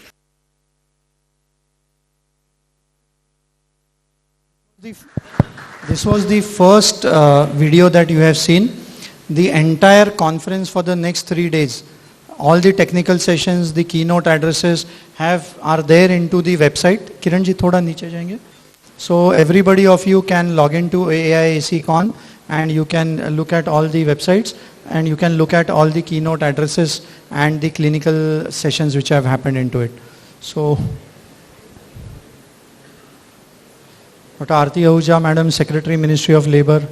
This was the first video that you have seen. The entire conference for the next 3 days, all the technical sessions, the keynote addresses are there into the website. Kiran ji, thoda niche jayenge. So everybody of you can log into AIACCon and you can look at all the websites and you can look at all the keynote addresses and the clinical sessions which have happened into it. So Dr. Aarti Ahuja, Madam, Secretary, Ministry of Labour.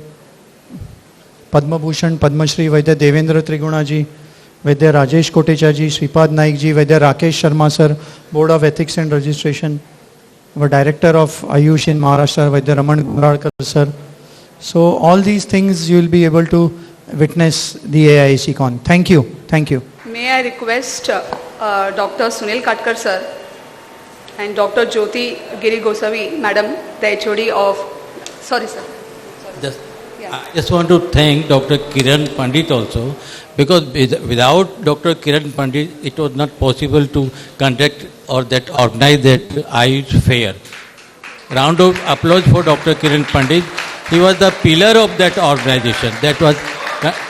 Padma Bhushan, Padma Shri, Vaidya Devendra Triguna ji, Vaidya Rajesh Kotecha ji, Sripad Naik ji, Vaidya Rakesh Sharma sir, Board of Ethics and Registration, our Director of Ayush in Maharashtra, Vaidya Raman Guralkar sir. So all these things you will be able to witness the AIACCon. Thank you. Thank you. May I request Dr. Sunil Katkar sir and Dr. Jyoti Giri Gosavi, Madam, the HOD of... Sorry, sir. I just want to thank Dr. Kiran Pandit also, because without Dr. Kiran Pandit, it was not possible to conduct or organize that Ayush fair. Round of applause for Dr. Kiran Pandit. He was the pillar of that organization that was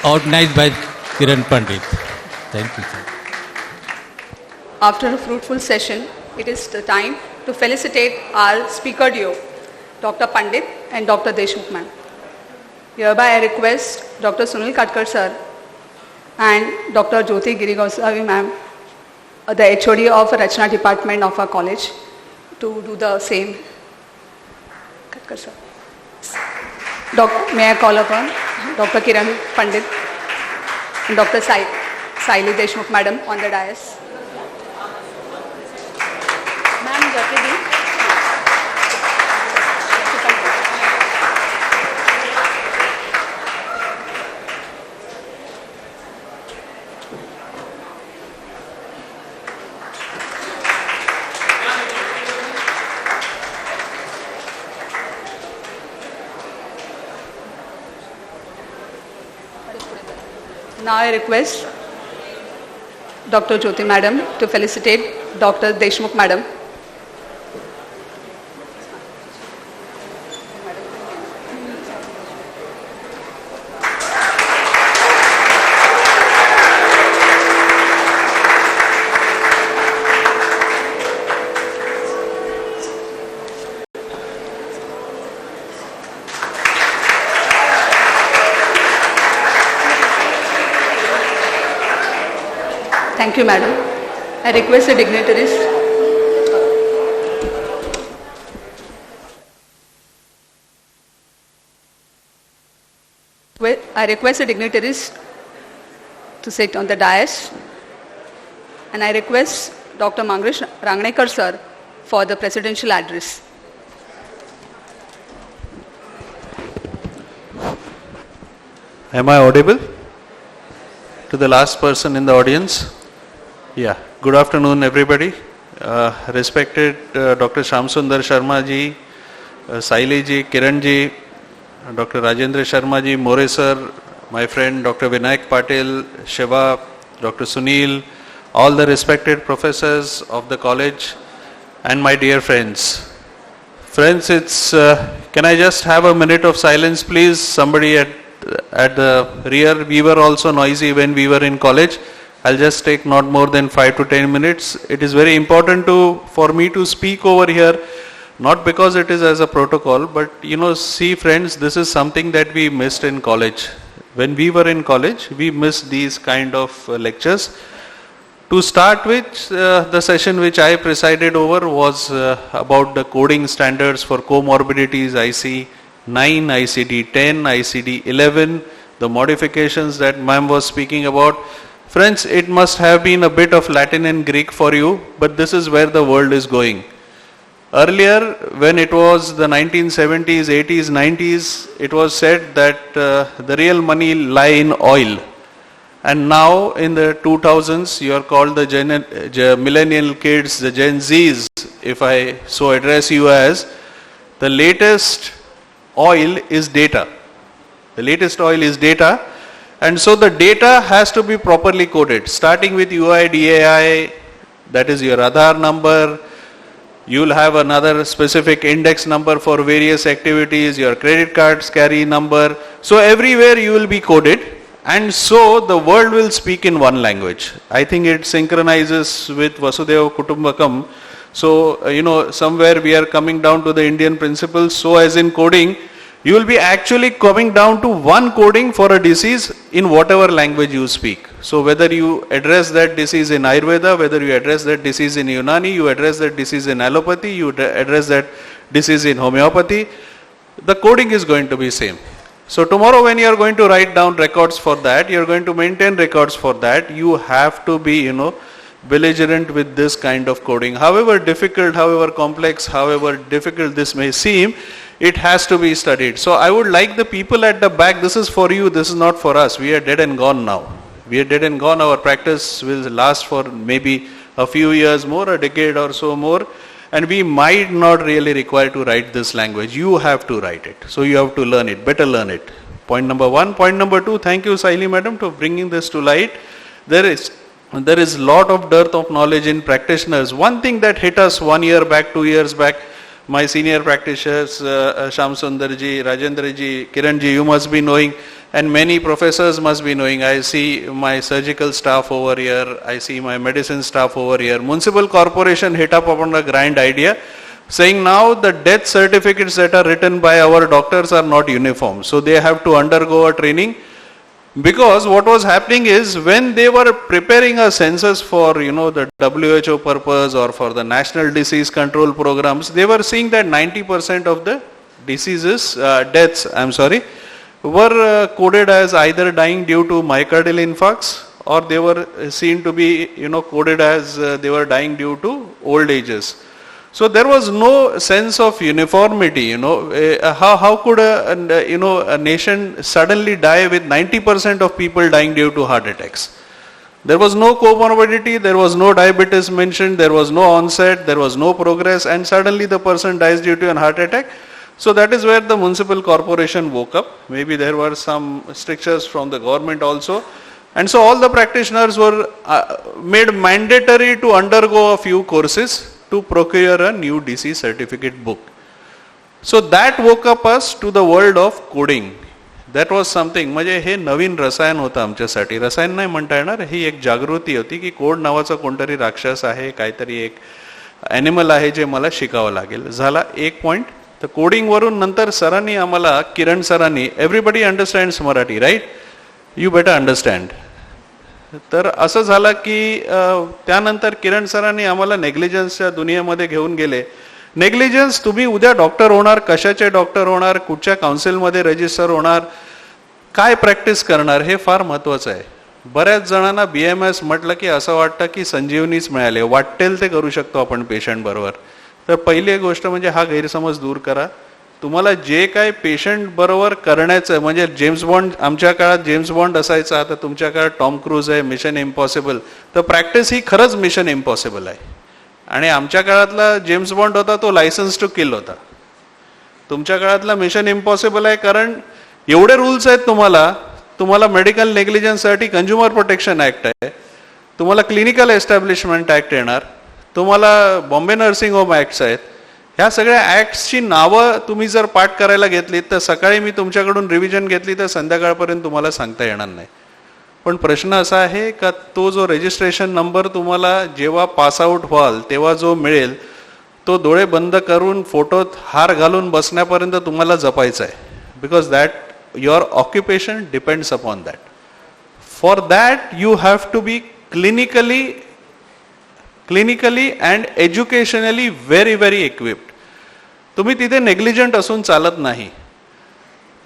organized by Kiran Pandit. Thank you, sir. After a fruitful session, it is the time to felicitate our speaker duo, Dr. Pandit and Dr. Deshmukh ma'am. Hereby I request Dr. Sunil Katkar sir and Dr. Jyoti Giri Gosavi ma'am, the HOD of Rachna department of our college, to do the same. Katkar sir. May I call upon Dr. Kiran Pandit and Dr. Saili Deshmukh madam on the dais. Ma'am, Jyoti ji. Now I request Dr. Jyoti madam to felicitate Dr. Deshmukh madam. Thank you, madam. I request the dignitaries. I request the dignitaries to sit on the dais, and I request Dr. Mangresh Rangnekar sir for the presidential address. Am I audible to the last person in the audience? Yeah. Good afternoon, everybody. Respected Dr. Shamsundar Sharma ji, Saili ji, Kiran ji, Dr. Rajendra Sharma ji, More sir, my friend Dr. Vinayak Patil, Shiva, Dr. Sunil, all the respected professors of the college, and my dear friends. Friends, it's can I just have a minute of silence, please? Somebody at the rear. We were also noisy when we were in college. I'll just take not more than 5 to 10 minutes. It is very important for me to speak over here, not because it is as a protocol, but see friends, this is something that we missed in college. When we were in college, we missed these kind of lectures. To start with, the session which I presided over was about the coding standards for comorbidities, IC 9, ICD 10, ICD 11, the modifications that ma'am was speaking about. Friends, it must have been a bit of Latin and Greek for you, but this is where the world is going. Earlier, when it was the 1970s, 80s, 90s, it was said that the real money lie in oil. And now in the 2000s, you are called the millennial kids, the Gen Zs, if I so address you as. The latest oil is data. The latest oil is data. And so the data has to be properly coded, starting with UIDAI, that is your Aadhaar number. You will have another specific index number for various activities, your credit cards carry number. So everywhere you will be coded, and so the world will speak in one language. I think it synchronizes with Vasudhaiva Kutumbakam. So, somewhere we are coming down to the Indian principles. So as in coding, you will be actually coming down to one coding for a disease in whatever language you speak. So whether you address that disease in Ayurveda, whether you address that disease in Unani, you address that disease in allopathy, you address that disease in homeopathy, the coding is going to be same. So tomorrow when you are going to write down records for that, you are going to maintain records for that, you have to be, belligerent with this kind of coding. However difficult, however complex, however difficult this may seem, it has to be studied. So I would like the people at the back, this is for you, this is not for us. We are dead and gone now. We are dead and gone. Our practice will last for maybe a few years more, a decade or so more. And we might not really require to write this language. You have to write it. So you have to learn it, better learn it. Point number one. Point number two, thank you Saili madam for bringing this to light. There is lot of dearth of knowledge in practitioners. One thing that hit us 1 year back, 2 years back, my senior practitioners, Shyam Sundar ji, Rajendra ji, Kiran ji, you must be knowing, and many professors must be knowing. I see my surgical staff over here, I see my medicine staff over here. Municipal corporation hit up upon a grand idea, saying now the death certificates that are written by our doctors are not uniform. So they have to undergo a training. Because what was happening is when they were preparing a census for the WHO purpose or for the national disease control programs, they were seeing that 90% of the diseases, deaths, were coded as either dying due to myocardial infarcts or they were seen to be coded as they were dying due to old ages. So there was no sense of uniformity, how could a nation suddenly die with 90% of people dying due to heart attacks? There was no comorbidity, there was no diabetes mentioned, there was no onset, there was no progress, and suddenly the person dies due to a heart attack. So that is where the municipal corporation woke up. Maybe there were some strictures from the government also. And so all the practitioners were made mandatory to undergo a few courses to procure a new DC certificate book. So that woke up us to the world of coding. That was something, म्हणजे हे नवीन रसायन होतं आमच्यासाठी. रसायन नाही म्हणता येणार, ही एक जागृती होती की कोड नावाचा कोणतरी राक्षस आहे, काहीतरी एक ॲनिमल आहे जे मला शिकावं लागेल. झाला एक पॉइंट. तर कोडिंग वरून नंतर सरांनी आम्हाला, किरण सरांनी, everybody understands Marathi, right? You better understand. तर असं झालं की त्यानंतर किरण सरांनी आम्हाला नेग्लिजन्सच्या दुनियेमध्ये घेऊन गेले. नेग्लिजन्स, तुम्ही उद्या डॉक्टर होणार, कशाचे डॉक्टर होणार, कुठच्या काउन्सिलमध्ये रजिस्टर होणार, काय प्रॅक्टिस करणार, हे फार महत्त्वाचं आहे. बऱ्याच जणांना BMS म्हटलं की असं वाटतं की संजीवनीच मिळाले, वाटेल ते करू शकतो आपण पेशंट बरोबर. तर पहिली गोष्ट म्हणजे हा गैरसमज दूर करा. तुम्हाला जे काय पेशंट बरोबर करण्याचं, म्हणजे जेम्स बॉन्ड, आमच्या काळात जेम्स बॉन्ड असायचा, आता तुमच्या काळात टॉम क्रूज आहे, मिशन इम्पॉसिबल. तर प्रॅक्टिस ही खरंच मिशन इम्पॉसिबल आहे. आणि आमच्या काळातला जेम्स बॉन्ड होता तो लायसन्स टू किल होता. तुमच्या काळातला मिशन इम्पॉसिबल आहे कारण एवढे रूल्स आहेत तुम्हाला मेडिकल नेग्लिजन्ससाठी कंझ्युमर प्रोटेक्शन ऍक्ट आहे, तुम्हाला क्लिनिकल एस्टॅब्लिशमेंट ऍक्ट येणार, तुम्हाला बॉम्बे नर्सिंग होम ऍक्ट्स आहेत. ह्या सगळ्या ऍक्ट्सची नावं तुम्ही जर पाठ करायला घेतलीत तर सकाळी मी तुमच्याकडून रिव्हिजन घेतली तर संध्याकाळपर्यंत तुम्हाला सांगता येणार नाही. पण प्रश्न असा आहे का तो जो रजिस्ट्रेशन नंबर तुम्हाला जेव्हा पासआउट व्हाल तेव्हा जो मिळेल तो डोळे बंद करून फोटोत हार घालून बसण्यापर्यंत तुम्हाला जपायचा आहे. Because that your occupation depends upon that. For that you have to be clinically and educationally very very equipped. तुम्ही तिथे नेग्लिजंट असून चालत नाही.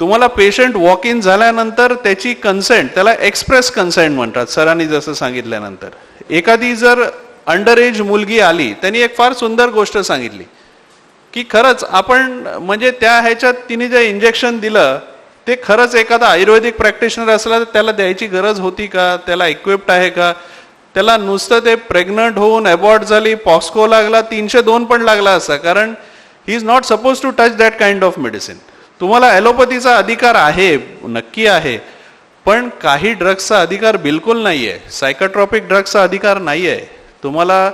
तुम्हाला पेशंट वॉक इन झाल्यानंतर त्याची कन्सेंट, त्याला एक्सप्रेस कन्सेंट म्हणतात सरांनी जसं सांगितल्यानंतर. एखादी जर अंडर एज मुलगी आली, त्यांनी एक फार सुंदर गोष्ट सांगितली की खरंच आपण म्हणजे त्या ह्याच्यात तिने जे इंजेक्शन दिलं ते खरंच एखादा आयुर्वेदिक प्रॅक्टिशनर असला तर त्याला द्यायची गरज होती का, त्याला इक्विप्ड आहे का? त्याला नुसतं ते प्रेग्नंट होऊन अबॉर्ट झाली, पॉक्सको लागला, 302 पण लागला असता, कारण he is not suppose to touch that kind of medicine. तुम्हाला ॲलोपॅथीचा अधिकार आहे, नक्की आहे, पण काही ड्रग्सचा अधिकार बिलकुल नाही आहे. सायकोट्रॉपिक ड्रग्सचा अधिकार नाही आहे. तुम्हाला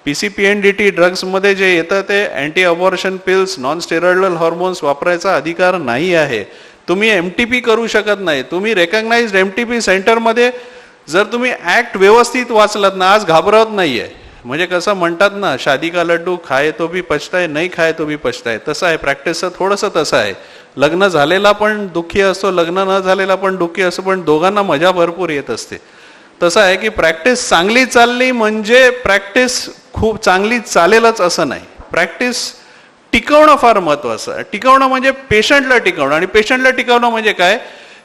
PCPNDT ड्रग्समध्ये जे येतं ते anti abortion pills, non steroidal hormones वापरायचा अधिकार नाही आहे. तुम्ही MTP करू शकत नाही. तुम्ही रेकग्नाइज्ड MTP सेंटरमध्ये जर तुम्ही ऍक्ट व्यवस्थित वाचलात ना, आज घाबरत नाहीये. म्हणजे कसं म्हणतात ना, शादी का लड्डू खाए तो भी पछताए, नाही खाए तो भी पछताए, तसं आहे प्रॅक्टिसचं थोडंसं तसं आहे. लग्न झालेला पण दुःखी असतो, लग्न न झालेला पण दुःखी असतो, पण दोघांना मजा भरपूर येत असते. तसं आहे की प्रॅक्टिस चांगली चालली म्हणजे प्रॅक्टिस खूप चांगली चालेलच असं नाही. प्रॅक्टिस टिकवणं फार महत्वाचं आहे. टिकवणं म्हणजे पेशंटला टिकवणं, आणि पेशंटला टिकवणं म्हणजे काय,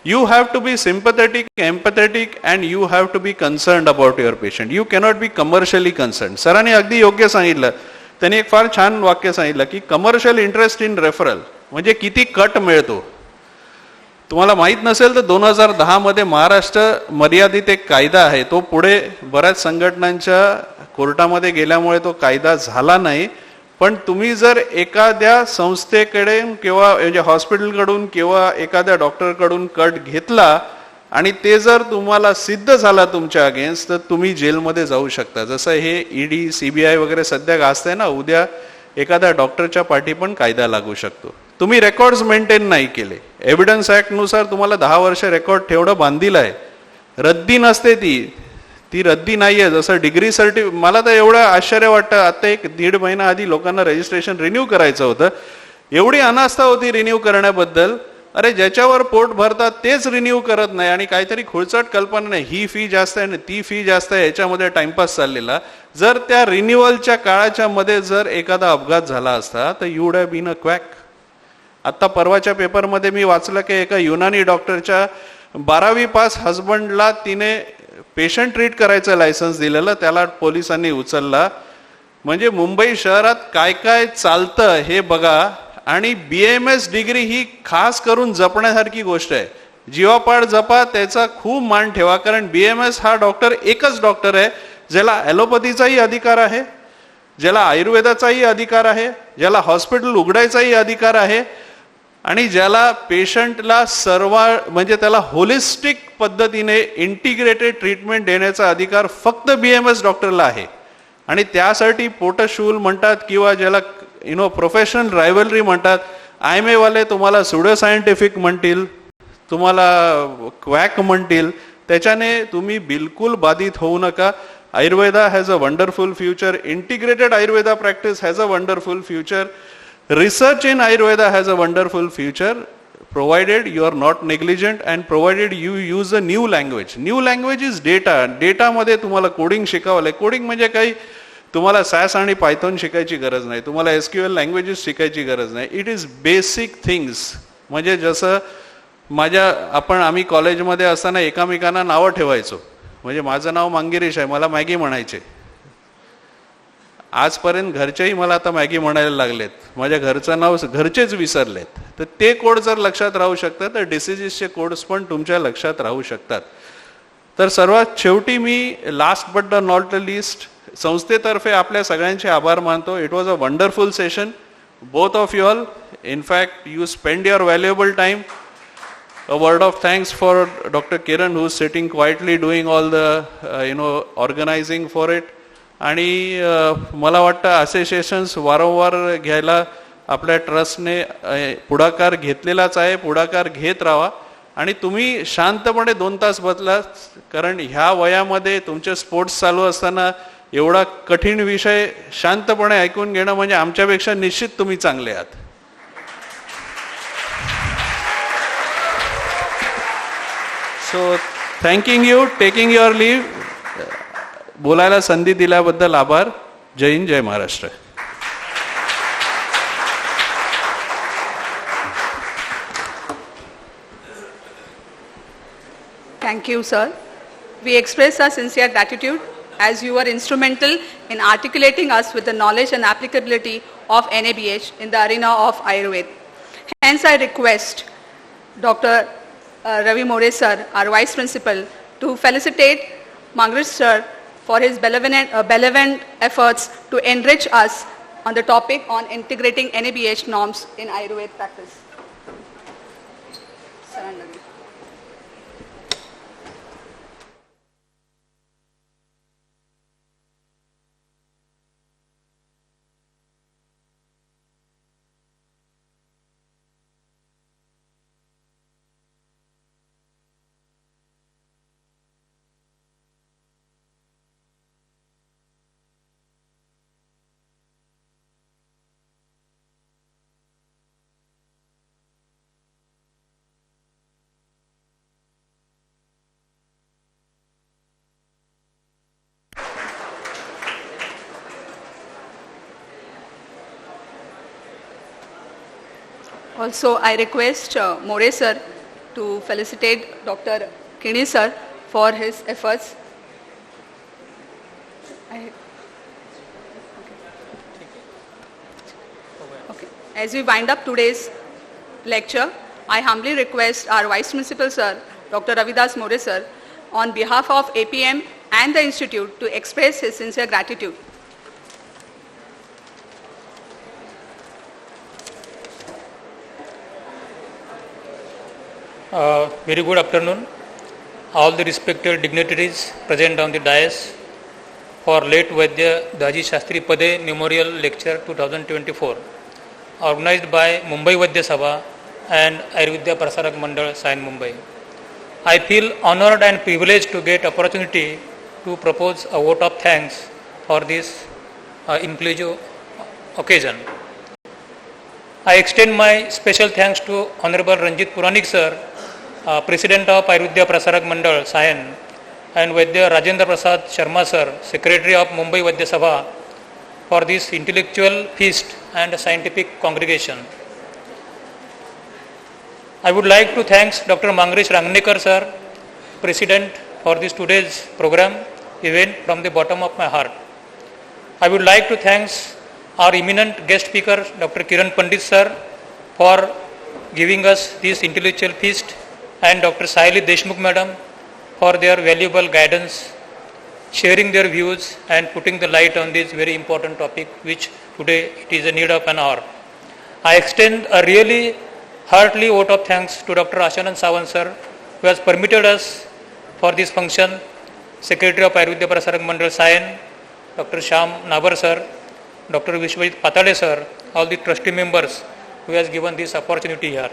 you have to be sympathetic, empathetic, and you have to be concerned about your patient. You cannot be commercially concerned. सरांनी अगदी योग्य सांगितलं. त्यांनी एक फार छान वाक्य सांगितलं की कमर्शियल इंटरेस्ट इन रेफरल म्हणजे किती कट मिळतो. तुम्हाला माहित नसेल तर 2010 मध्ये महाराष्ट्र मर्यादित एक कायदा आहे, तो पुढे बऱ्याच संघटनांच्या कोर्टामध्ये गेल्यामुळे तो कायदा झाला नाही. पण तुम्ही जर एखाद्या संस्थेकडे किंवा म्हणजे हॉस्पिटलकडून किंवा एखाद्या डॉक्टरकडून कट घेतला आणि ते जर तुम्हाला सिद्ध झाला तुमच्या अगेन्स्ट, तर तुम्ही जेलमध्ये जाऊ शकता. जसं हे ED CBI वगैरे सध्या गाजतंय ना, उद्या एखाद्या डॉक्टरच्या पाठी पण कायदा लागू शकतो. तुम्ही रेकॉर्ड्स मेंटेन नाही केले, एव्हिडन्स ऍक्टनुसार तुम्हाला 10 वर्ष रेकॉर्ड ठेवणं बांधील आहे. रद्दी नसते ती रद्दी नाहीये. जसं डिग्री मला तर एवढं आश्चर्य वाटतं, आता 1-1.5 महिना आधी लोकांना रजिस्ट्रेशन रिन्यू करायचं होतं, एवढी अनास्था होती रिन्यू करण्याबद्दल. अरे ज्याच्यावर पोट भरतात तेच रिन्यू करत नाही, आणि काहीतरी खुळचट कल्पना नाही, ही फी जास्त आहे ती फी जास्त आहे, याच्यामध्ये टाइमपास चाललेला. जर त्या रिन्युअलच्या काळाच्या मध्ये जर एखादा अपघात झाला असता तर you would have been a quack. आता परवाच्या पेपरमध्ये मी वाचलं की एका युनानी डॉक्टरच्या 12वी पास हजबंडला तिने पेशंट ट्रीट करायचं लायसन्स दिलेलं, त्याला पोलिसांनी उचलला. म्हणजे मुंबई शहरात काय काय चालतं हे बघा. आणि BAMS डिग्री ही खास करून जपण्यासारखी गोष्ट आहे. जीवापाड जपा, त्याचा खूप मान ठेवा, कारण BAMS हा डॉक्टर एकच डॉक्टर आहे ज्याला ॲलोपॅथीचाही अधिकार आहे, ज्याला आयुर्वेदाचाही अधिकार आहे, ज्याला हॉस्पिटल उघडायचाही अधिकार आहे, आणि ज्याला पेशंटला म्हणजे त्याला होलिस्टिक पद्धतीने इंटिग्रेटेड ट्रीटमेंट देण्याचा अधिकार फक्त BAMS डॉक्टरला आहे. आणि त्यासाठी पोटशूल म्हणतात किंवा ज्याला प्रोफेशनल रायव्हलरी म्हणतात. IMA वाले तुम्हाला सुडो सायंटिफिक म्हणतील, तुम्हाला क्वॅक म्हणतील, त्याच्याने तुम्ही बिलकुल बाधित होऊ नका. Ayurveda has a wonderful future. Integrated Ayurveda practice has a wonderful future. Research in Ayurveda has a wonderful future, provided you are not negligent and provided you use a new language. New language is data. Data मध्ये तुम्हाला coding शिकावं लागेल. Coding म्हणजे काही तुम्हाला SAS आणि Python शिकायची गरज नाही, तुम्हाला SQL लँग्वेजेस शिकायची गरज नाही. It is basic things. म्हणजे जसं आम्ही कॉलेजमध्ये असताना एकामेकांना नावं ठेवायचो. म्हणजे माझं नाव मांगिरीश आहे, मला मॅगी म्हणायचे. आजपर्यंत घरचेही मला आता मॅगी म्हणायला लागलेत, माझ्या घरचं नाव घरचेच विसरलेत. तर ते कोड जर लक्षात राहू शकतात तर डिसिजेसचे कोड्स पण तुमच्या लक्षात राहू शकतात. तर सर्वात शेवटी मी last but the not the least संस्थेतर्फे आपल्या सगळ्यांचे आभार मानतो. It was a wonderful session, both of you all. In fact you spend your valuable time. A word of thanks for Dr. Kiran, who is sitting quietly doing all the organizing for it. आणि मला वाटतं असे sessions वारंवार घ्यायला आपल्या ट्रस्टने पुढाकार घेतलेलाच आहे, पुढाकार घेत राहा. आणि तुम्ही शांतपणे 2 तास बसला, कारण ह्या वयामध्ये तुमचे स्पोर्ट्स चालू असताना एवढा कठीण विषय शांतपणे ऐकून घेणं म्हणजे आमच्यापेक्षा निश्चित तुम्ही चांगले आहात. सो thanking you, taking your live. बोलायला संधी दिल्याबद्दल आभार. जय हिंद, जय Maharashtra. Thank you, sir. We express our sincere gratitude as you were instrumental in articulating us with the knowledge and applicability of NABH in the arena of Ayurveda. Hence, I request Dr. Ravi More sir, our Vice Principal, to felicitate Mangrish sir for his benevolent efforts to enrich us on the topic on integrating NABH norms in Ayurveda practice. Surrender. Also, I request More sir to felicitate Dr. Kini sir for his efforts. Okay. As we wind up today's lecture, I humbly request our Vice Principal sir, Dr. Ravidas More sir, on behalf of APM and the Institute to express his sincere gratitude. Very good afternoon, all the respected dignitaries present on the dais for late Vaidya Daji Shastri Pade Memorial Lecture 2024, organized by Mumbai Vaidya Sabha and Ayurveda Prasarak Mandal, Sayan Mumbai. I feel honored and privileged to get opportunity to propose a vote of thanks for this inclusive occasion. I extend my special thanks to Honorable Ranjit Puranik sir, President of Ayurveda Prasarak Mandal, Sayan, and Vaidya Rajendra Prasad Sharma sir, Secretary of Mumbai Vaidya Sabha, for this intellectual feast and scientific congregation. I would like to thank Dr. Mangrish Rangnekar sir, President, for this today's program event from the bottom of my heart. I would like to thank our eminent guest speaker, Dr. Kiran Pandit sir, for giving us this intellectual feast, and Dr. Saili Deshmukh madam for their valuable guidance, sharing their views and putting the light on this very important topic which today it is a need of an hour. I extend a really heartily vote of thanks to Dr. Ashanand Sawant sir, who has permitted us for this function, Secretary of Ayurveda Prasarak Mandal, Sayan, Dr. Shyam Nabar sir, Dr. Vishwajit Patale sir, all the trustee members who has given this opportunity here,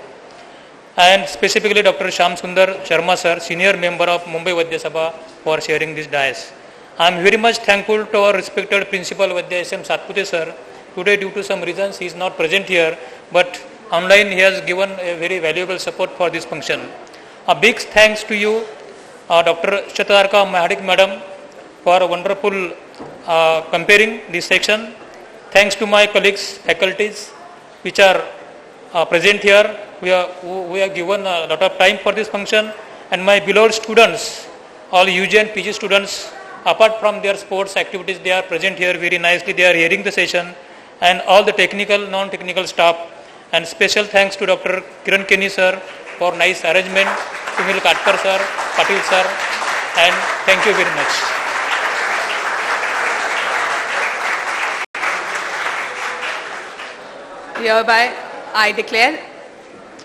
and specifically Dr. Shyam Sundar Sharma sir, senior member of Mumbai Vaidya Sabha, for sharing this dais. I am very much thankful to our respected Principal Vaidya S.M. Satpute sir. Today due to some reasons he is not present here, but online he has given a very valuable support for this function. A big thanks to you, Dr. Shatadarka Mahadik madam, for wonderful comparing this section. Thanks to my colleagues, faculties which are present here. We have given a lot of time for this function, and my beloved students, all UG and PG students, apart from their sports activities, they are present here very nicely. They are hearing the session, and all the technical, non-technical staff. And special thanks to Dr. Kiran Keni sir for nice arrangement, Sunil Katkar sir, Patil sir, and thank you very much. Hereby, I declare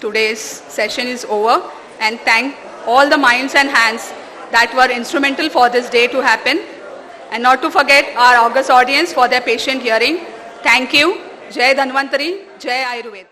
today's session is over, and thank all the minds and hands that were instrumental for this day to happen, and not to forget our august audience for their patient hearing. Thank you. Jai Dhanvantari, Jai Ayurveda.